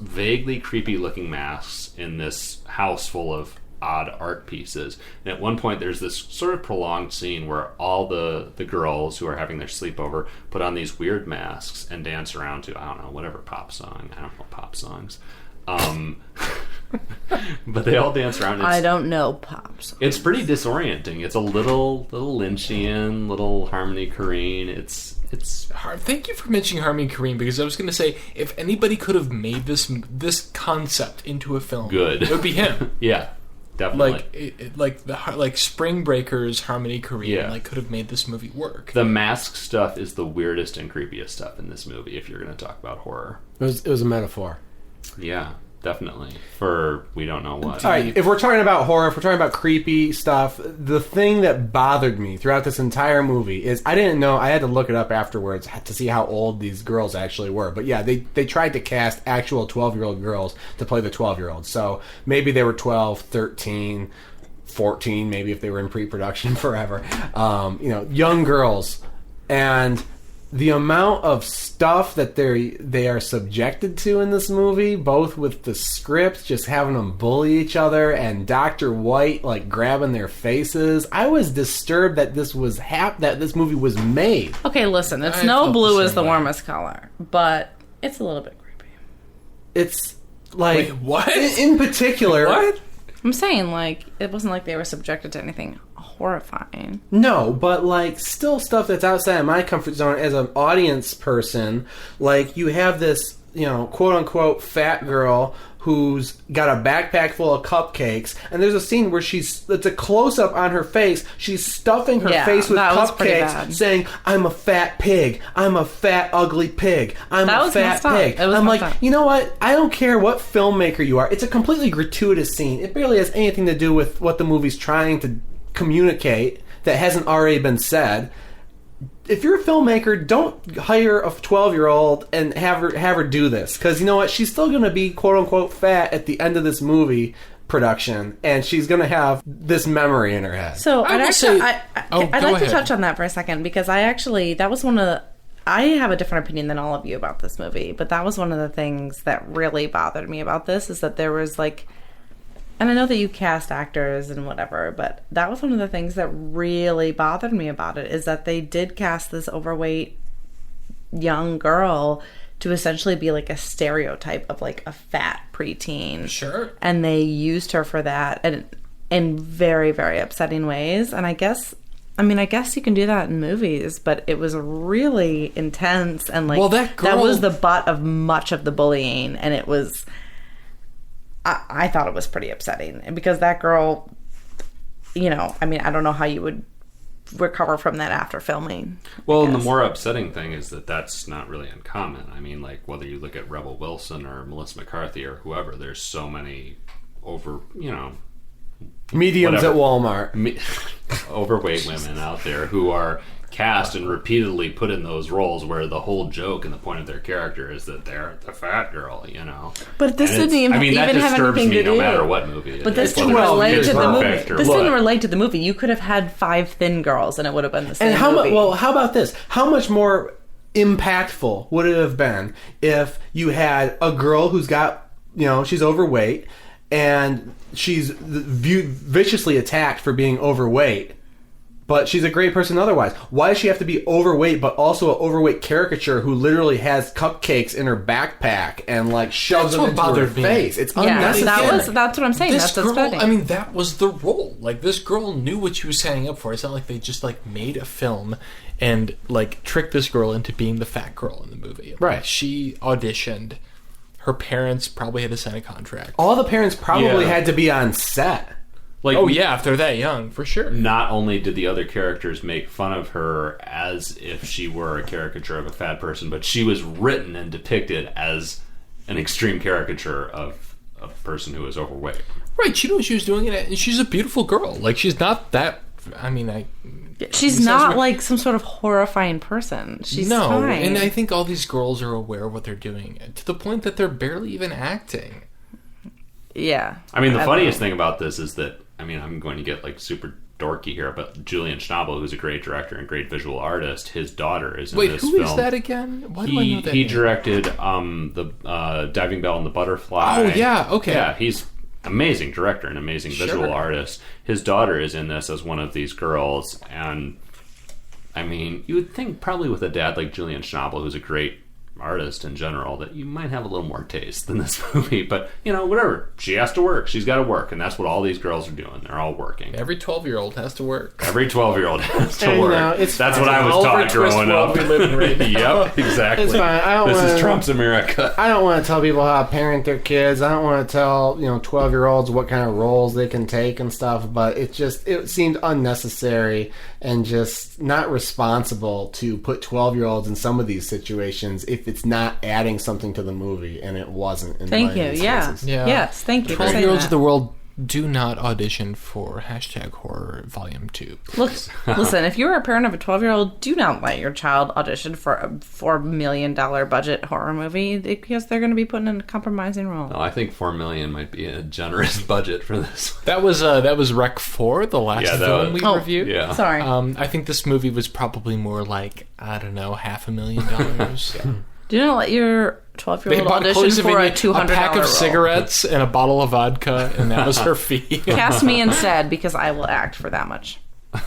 Speaker 4: vaguely creepy looking masks in this house full of odd art pieces. And at one point there's this sort of prolonged scene where all the girls who are having their sleepover put on these weird masks and dance around to, I don't know, whatever pop song. I don't know pop songs. But they all dance around.
Speaker 1: I don't know pops.
Speaker 4: It's pretty disorienting. It's a little Lynchian, little Harmony Korine. It's
Speaker 2: Thank you for mentioning Harmony Korine, because I was going to say, if anybody could have made this concept into a film,
Speaker 4: Good.
Speaker 2: it would be him.
Speaker 4: yeah. Definitely.
Speaker 2: Like Spring Breakers, Harmony Korine,
Speaker 4: Yeah.
Speaker 2: could have made this movie work.
Speaker 4: The mask stuff is the weirdest and creepiest stuff in this movie, if you're going to talk about horror.
Speaker 3: It was a metaphor.
Speaker 4: Yeah, definitely. For we don't know what.
Speaker 3: All right, if we're talking about horror, if we're talking about creepy stuff, the thing that bothered me throughout this entire movie is I didn't know, I had to look it up afterwards to see how old these girls actually were. But yeah, they tried to cast actual 12-year-old girls to play the 12-year-olds. So maybe they were 12, 13, 14, maybe if they were in pre-production forever. Young girls. And the amount of stuff that they are subjected to in this movie, both with the script, just having them bully each other, and Dr. White grabbing their faces, I was disturbed that this movie was made.
Speaker 1: Okay, listen, it's
Speaker 2: I
Speaker 1: no
Speaker 2: felt
Speaker 1: blue
Speaker 2: the
Speaker 1: is
Speaker 2: same
Speaker 1: the
Speaker 2: way.
Speaker 1: warmest color, but it's a little bit creepy.
Speaker 3: It's
Speaker 2: Wait, what?
Speaker 3: in particular.
Speaker 2: What?
Speaker 1: I'm saying, it wasn't like they were subjected to anything horrifying.
Speaker 3: No, but still stuff that's outside of my comfort zone as an audience person. You have this, quote unquote fat girl who's got a backpack full of cupcakes, and there's a scene where it's a close up on her face. She's stuffing her
Speaker 1: Yeah,
Speaker 3: face with
Speaker 1: that was pretty
Speaker 3: cupcakes,
Speaker 1: bad.
Speaker 3: saying, "I'm a fat pig. I'm a fat ugly pig. I'm
Speaker 1: That
Speaker 3: a
Speaker 1: was
Speaker 3: fat
Speaker 1: messed up.
Speaker 3: pig."
Speaker 1: It was
Speaker 3: I'm
Speaker 1: messed
Speaker 3: like,
Speaker 1: up.
Speaker 3: you know what? I don't care what filmmaker you are. It's a completely gratuitous scene. It barely has anything to do with what the movie's trying to communicate that hasn't already been said. If you're a filmmaker, don't hire a 12-year-old and have her do this, because you know what? She's still going to be quote unquote fat at the end of this movie production, and she's going to have this memory in her head.
Speaker 1: So
Speaker 2: I
Speaker 1: I'd
Speaker 2: will
Speaker 1: actually,
Speaker 2: say-
Speaker 1: I'd
Speaker 2: Oh,
Speaker 1: like
Speaker 2: go
Speaker 1: to
Speaker 2: ahead.
Speaker 1: touch on that for a second, because that was one of the, I have a different opinion than all of you about this movie, but that was one of the things that really bothered me about this, is that there was and I know that you cast actors and whatever, but that was one of the things that really bothered me about it, is that they did cast this overweight young girl to essentially be a stereotype of a fat preteen.
Speaker 2: Sure.
Speaker 1: And they used her for that, and in very, very upsetting ways. And I guess you can do that in movies, but it was really intense, and
Speaker 2: Well, that girl-
Speaker 1: was the butt of much of the bullying, and it was, I thought it was pretty upsetting, and because that girl, I don't know how you would recover from that after filming.
Speaker 4: Well, and the
Speaker 1: guess.
Speaker 4: more upsetting thing is that that's not really uncommon. I mean, whether you look at Rebel Wilson or Melissa McCarthy or whoever, there's so many
Speaker 3: Mediums
Speaker 4: whatever.
Speaker 3: at Walmart.
Speaker 4: Overweight women out there who are cast and repeatedly put in those roles where the whole joke and the point of their character is that they're the fat girl,
Speaker 1: But this
Speaker 4: And
Speaker 1: didn't even,
Speaker 4: that
Speaker 1: even have
Speaker 4: disturbs
Speaker 1: anything
Speaker 4: me
Speaker 1: to
Speaker 4: no
Speaker 1: do.
Speaker 4: matter what movie it
Speaker 1: But
Speaker 4: is.
Speaker 1: this didn't
Speaker 4: Whether it's
Speaker 1: relate to the
Speaker 4: perfect
Speaker 1: movie.
Speaker 4: or
Speaker 1: This
Speaker 4: what.
Speaker 1: didn't relate to the movie. You could have had 5 thin girls, and it would have been the same
Speaker 3: And how
Speaker 1: movie.
Speaker 3: how about this? How much more impactful would it have been if you had a girl who's got, she's overweight, and she's viciously attacked for being overweight, but she's a great person otherwise. Why does she have to be overweight, but also an overweight caricature who literally has cupcakes in her backpack and shoves
Speaker 2: That's
Speaker 3: them
Speaker 2: what
Speaker 3: into her
Speaker 2: bothered me.
Speaker 3: face? It's
Speaker 1: yeah,
Speaker 3: unnecessary.
Speaker 1: that's what I'm saying.
Speaker 2: This
Speaker 1: That's
Speaker 2: girl,
Speaker 1: upsetting.
Speaker 2: that was the role. This girl knew what she was signing up for. It's not like they just made a film and tricked this girl into being the fat girl in the movie.
Speaker 3: Right.
Speaker 2: She auditioned. Her parents probably had to sign a contract.
Speaker 3: All the parents probably
Speaker 4: Yeah.
Speaker 3: had to be on set.
Speaker 2: Oh yeah, if they're that young, for sure.
Speaker 4: Not only did the other characters make fun of her as if she were a caricature of a fat person, but she was written and depicted as an extreme caricature of a person who is overweight.
Speaker 2: Right, she knew what she was doing, and she's a beautiful girl. She's not that.
Speaker 1: She's not some sort of horrifying person. She's
Speaker 2: no,
Speaker 1: fine.
Speaker 2: and I think all these girls are aware of what they're doing to the point that they're barely even acting.
Speaker 1: Yeah.
Speaker 4: I mean, the
Speaker 1: I
Speaker 4: funniest
Speaker 1: don't
Speaker 4: thing about this is that, I'm going to get super dorky here, but Julian Schnabel, who's a great director and great visual artist, his daughter is in
Speaker 2: Wait,
Speaker 4: this
Speaker 2: who
Speaker 4: film.
Speaker 2: is that again? Why do I know that
Speaker 4: He
Speaker 2: name?
Speaker 4: directed the Diving Bell and the Butterfly.
Speaker 2: Oh, yeah, okay.
Speaker 4: Yeah, he's amazing director and amazing visual artist. His daughter is in this as one of these girls, and you would think probably with a dad like Julian Schnabel, who's a great artist in general that you might have a little more taste than this movie. But, whatever. She has to work. She's got to work. And that's what all these girls are doing. They're all working.
Speaker 2: Every 12-year-old has to work.
Speaker 4: Every 12-year-old has to
Speaker 3: And,
Speaker 4: work.
Speaker 3: it's
Speaker 4: That's
Speaker 3: fine.
Speaker 4: what I was
Speaker 2: Oliver
Speaker 4: taught
Speaker 2: Twist
Speaker 4: growing
Speaker 2: world
Speaker 4: up.
Speaker 2: we live in right now.
Speaker 4: Yep, exactly.
Speaker 3: It's fine.
Speaker 4: This is Trump's America.
Speaker 3: I don't want to tell people how to parent their kids. I don't want to tell 12-year-olds what kind of roles they can take and stuff. But it seemed unnecessary and just not responsible to put 12-year-olds in some of these situations if it's not adding something to the movie, and it wasn't. In
Speaker 1: Thank
Speaker 3: many
Speaker 1: you.
Speaker 3: of these
Speaker 1: Yeah.
Speaker 3: cases.
Speaker 2: Yeah.
Speaker 1: Yes. Thank you for saying
Speaker 2: 12-year-olds
Speaker 1: that.
Speaker 2: of the world do not audition for #horror volume 2.
Speaker 1: Look, listen, if you're a parent of a 12-year-old, do not let your child audition for a $4 million budget horror movie because they're going to be put in a compromising role.
Speaker 4: No, I think $4 million might be a generous budget for this.
Speaker 2: That was Rec 4, the last
Speaker 4: Yeah, that
Speaker 2: film
Speaker 4: was-
Speaker 2: we
Speaker 1: Oh,
Speaker 2: reviewed.
Speaker 4: Yeah.
Speaker 1: Sorry.
Speaker 2: I think this movie was probably more like, I don't know, $500,000.
Speaker 1: Do not let your
Speaker 2: They
Speaker 1: 12-year-old
Speaker 2: bought
Speaker 1: audition for a
Speaker 2: Closevine,
Speaker 1: $200
Speaker 2: a pack of
Speaker 1: role.
Speaker 2: cigarettes and a bottle of vodka, and that was her fee.
Speaker 1: Cast me instead because I will act for that much.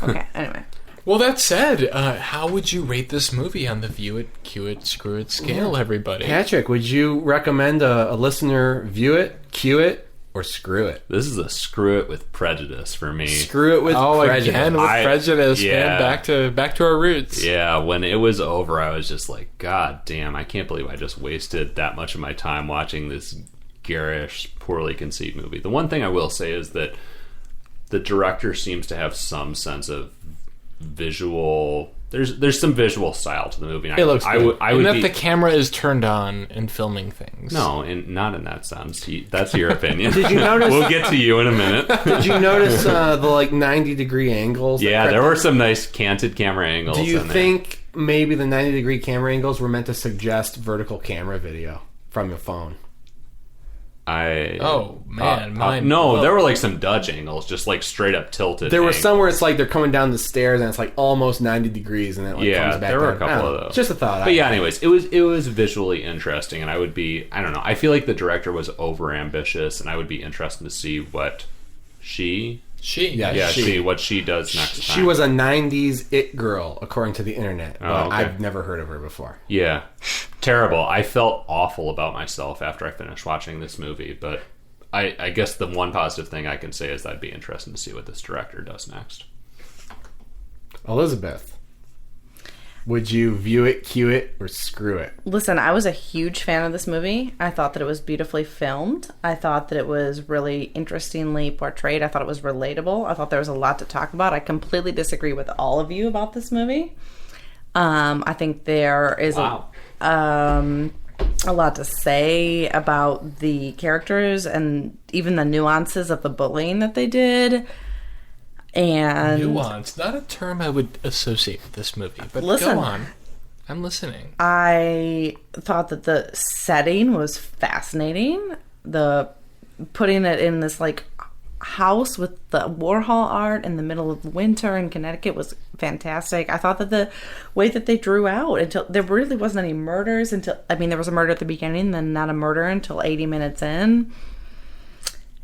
Speaker 1: Okay, anyway.
Speaker 2: Well, that said, how would you rate this movie on the View It, Cue It, Screw It scale, everybody?
Speaker 3: Patrick, would you recommend a listener view it, cue it, or screw it?
Speaker 4: This is a screw it with prejudice for me.
Speaker 3: Screw it with
Speaker 2: Oh,
Speaker 3: prejudice.
Speaker 2: again with prejudice,
Speaker 4: yeah.
Speaker 2: man. Back to our roots.
Speaker 4: Yeah, when it was over, I was just like, God damn, I can't believe I just wasted that much of my time watching this garish, poorly conceived movie. The one thing I will say is that the director seems to have some sense of visual... There's some visual style to the movie.
Speaker 2: It looks good.
Speaker 4: I
Speaker 2: and
Speaker 4: would
Speaker 2: that
Speaker 4: be,
Speaker 2: the camera is turned on and filming things.
Speaker 4: No, not in that sense. That's your opinion.
Speaker 3: Did you notice-
Speaker 4: We'll get to you in a minute.
Speaker 3: Did you notice the 90-degree angles? that
Speaker 4: Yeah,
Speaker 3: crept-
Speaker 4: there were some nice canted camera angles.
Speaker 3: Do you
Speaker 4: in there.
Speaker 3: think maybe the 90-degree camera angles were meant to suggest vertical camera video from your phone?
Speaker 2: Oh, man. Mine.
Speaker 4: No, there were like some Dutch angles, just like straight up tilted.
Speaker 3: There were
Speaker 4: angles.
Speaker 3: some where it's like they're coming down the stairs and it's like almost 90 degrees and then it like
Speaker 4: Yeah,
Speaker 3: comes back
Speaker 4: there were a
Speaker 3: down.
Speaker 4: couple
Speaker 3: I don't
Speaker 4: of
Speaker 3: know.
Speaker 4: those.
Speaker 3: Just a thought.
Speaker 4: But yeah, anyways, it was visually interesting, and I don't know. I feel like the director was over ambitious, and I would be interested to see what she what she does next time.
Speaker 3: She was a 90s it girl, according to the internet. But
Speaker 4: okay.
Speaker 3: I've never heard of her before.
Speaker 4: Yeah, terrible. I felt awful about myself after I finished watching this movie, but I guess the one positive thing I can say is that I'd be interested to see what this director does next.
Speaker 3: Elizabeth, would you view it, cue it, or screw it?
Speaker 1: Listen, I was a huge fan of this movie. I thought that it was beautifully filmed. I thought that it was really interestingly portrayed. I thought it was relatable. I thought there was a lot to talk about. I completely disagree with all of you about this movie. I think there is a lot to say about the characters and even the nuances of the bullying that they did. And
Speaker 2: Nuance, not a term I would associate with this movie, but
Speaker 1: Listen.
Speaker 2: go on. I'm listening.
Speaker 1: I thought that the setting was fascinating. The putting it in this like house with the Warhol art in the middle of winter in Connecticut was fantastic. I thought that the way that they drew out until there really wasn't any murders until there was a murder at the beginning, then not a murder until 80 minutes in.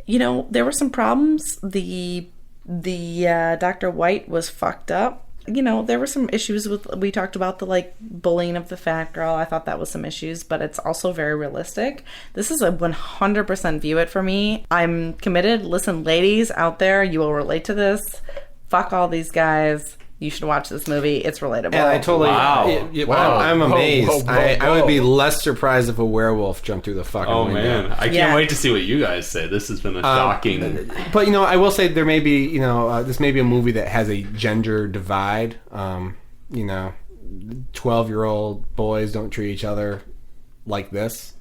Speaker 1: There were some problems. The Dr. White was fucked up. There were some issues we talked about the bullying of the fat girl. I thought that was some issues, but it's also very realistic. This is a 100% view it for me. I'm committed. Listen, ladies out there, you will relate to this. Fuck all these guys. You should watch this movie. It's relatable.
Speaker 3: And I totally...
Speaker 4: Wow.
Speaker 3: I'm
Speaker 2: Whoa,
Speaker 3: amazed.
Speaker 2: whoa, whoa,
Speaker 3: I would be
Speaker 2: whoa.
Speaker 3: less surprised if a werewolf jumped through the fucking
Speaker 4: Oh
Speaker 3: window.
Speaker 4: man, I can't wait to see what you guys say. This has been a shocking.
Speaker 3: But I will say there may be this may be a movie that has a gender divide. 12-year-old boys don't treat each other like this.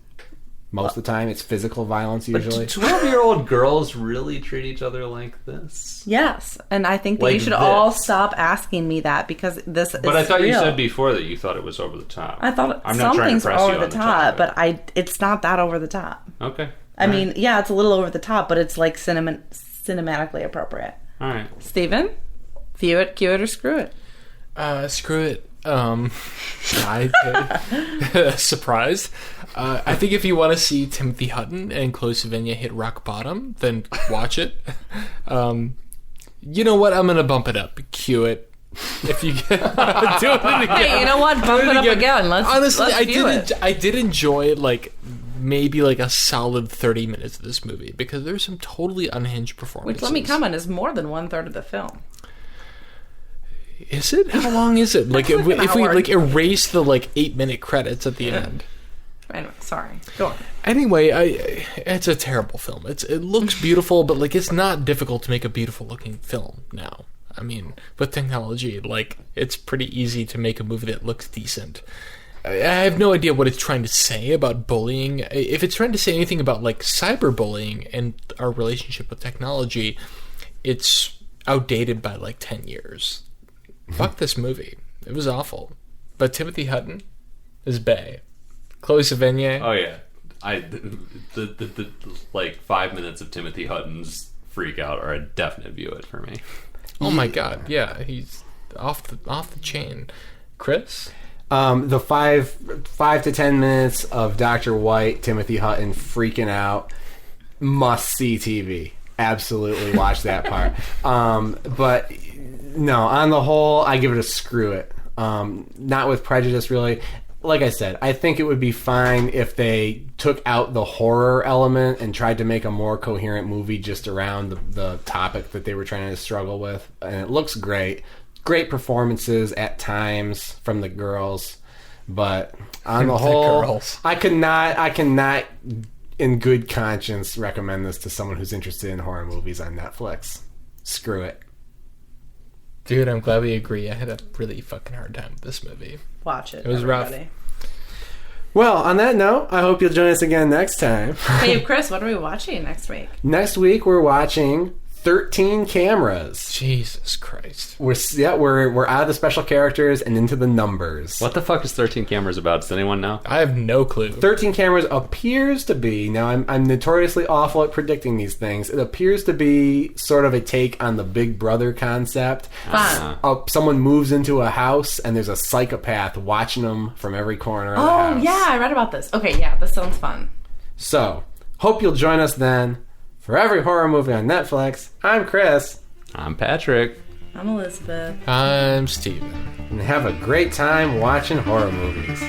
Speaker 3: Most of the time, it's physical violence usually.
Speaker 4: 12-year-old girls really treat each other like this?
Speaker 1: Yes, and I think that
Speaker 4: Like
Speaker 1: you should
Speaker 4: this.
Speaker 1: all stop asking me that because this is
Speaker 4: But I thought you
Speaker 1: real.
Speaker 4: said before that you thought it was over the top.
Speaker 1: I thought
Speaker 4: I'm
Speaker 1: some
Speaker 4: not trying
Speaker 1: things
Speaker 4: to
Speaker 1: are
Speaker 4: press you
Speaker 1: over
Speaker 4: on
Speaker 1: the top,
Speaker 4: topic.
Speaker 1: but it's not that over the top.
Speaker 4: Okay.
Speaker 1: I mean, yeah, it's a little over the top, but it's like cinematically appropriate.
Speaker 4: All right.
Speaker 1: Steven? View it, cue it, or screw it.
Speaker 2: Screw it. Surprised. I think if you want to see Timothy Hutton and Chloe Sevigny hit rock bottom, then watch it. You know what? I'm going to bump it up. Cue it. If you get doing it again.
Speaker 1: Hey, you know what? Bump it up again.
Speaker 2: Honestly,
Speaker 1: let's view it.
Speaker 2: I did enjoy like maybe like a solid 30 minutes of this movie because there's some totally unhinged performances.
Speaker 1: Which, let me comment, is more than 1/3 of the film.
Speaker 2: Is it? How long is it? Like if we like erase the like 8-minute credits at the end.
Speaker 1: Anyway, sorry. Go on.
Speaker 2: Anyway, it's a terrible film. It looks beautiful, but like it's not difficult to make a beautiful looking film now. I mean, with technology, like it's pretty easy to make a movie that looks decent. I have no idea what it's trying to say about bullying. If it's trying to say anything about like cyberbullying and our relationship with technology, it's outdated by like 10 years. Fuck this movie. It was awful. But Timothy Hutton is bae. Chloe Sevigny.
Speaker 4: Oh yeah, the like 5 minutes of Timothy Hutton's freak out are a definite view it for me.
Speaker 2: Oh my god, yeah, he's off the chain. Chris?
Speaker 3: The 5 to 10 minutes of Dr. White, Timothy Hutton freaking out, must see TV. Absolutely watch that part. But no, on the whole, I give it a screw it. Not with prejudice, really. Like I said, I think it would be fine if they took out the horror element and tried to make a more coherent movie just around the topic that they were trying to struggle with. And it looks great. Great performances at times from the girls. But on the whole,
Speaker 2: girls.
Speaker 3: I cannot in good conscience recommend this to someone who's interested in horror movies on Netflix. Screw it.
Speaker 2: Dude, I'm glad we agree. I had a really fucking hard time with this movie.
Speaker 1: Watch it.
Speaker 2: It was rough.
Speaker 3: Well, on that note, I hope you'll join us again next time.
Speaker 1: Hey, Chris, what are we watching next week?
Speaker 3: Next week, we're watching 13 Cameras.
Speaker 2: Jesus Christ.
Speaker 3: We're out of the special characters and into the numbers.
Speaker 4: What the fuck is 13 Cameras about? Does anyone know?
Speaker 2: I have no clue.
Speaker 3: 13 Cameras appears to be, now I'm notoriously awful at predicting these things, it appears to be sort of a take on the Big Brother concept. Someone moves into a house and there's a psychopath watching them from every corner of the house.
Speaker 1: Oh, yeah, I read about this. Okay, yeah, this sounds fun.
Speaker 3: So, hope you'll join us then. For every horror movie on Netflix, I'm Chris.
Speaker 4: I'm Patrick.
Speaker 1: I'm Elizabeth.
Speaker 2: I'm Steven.
Speaker 3: And have a great time watching horror movies.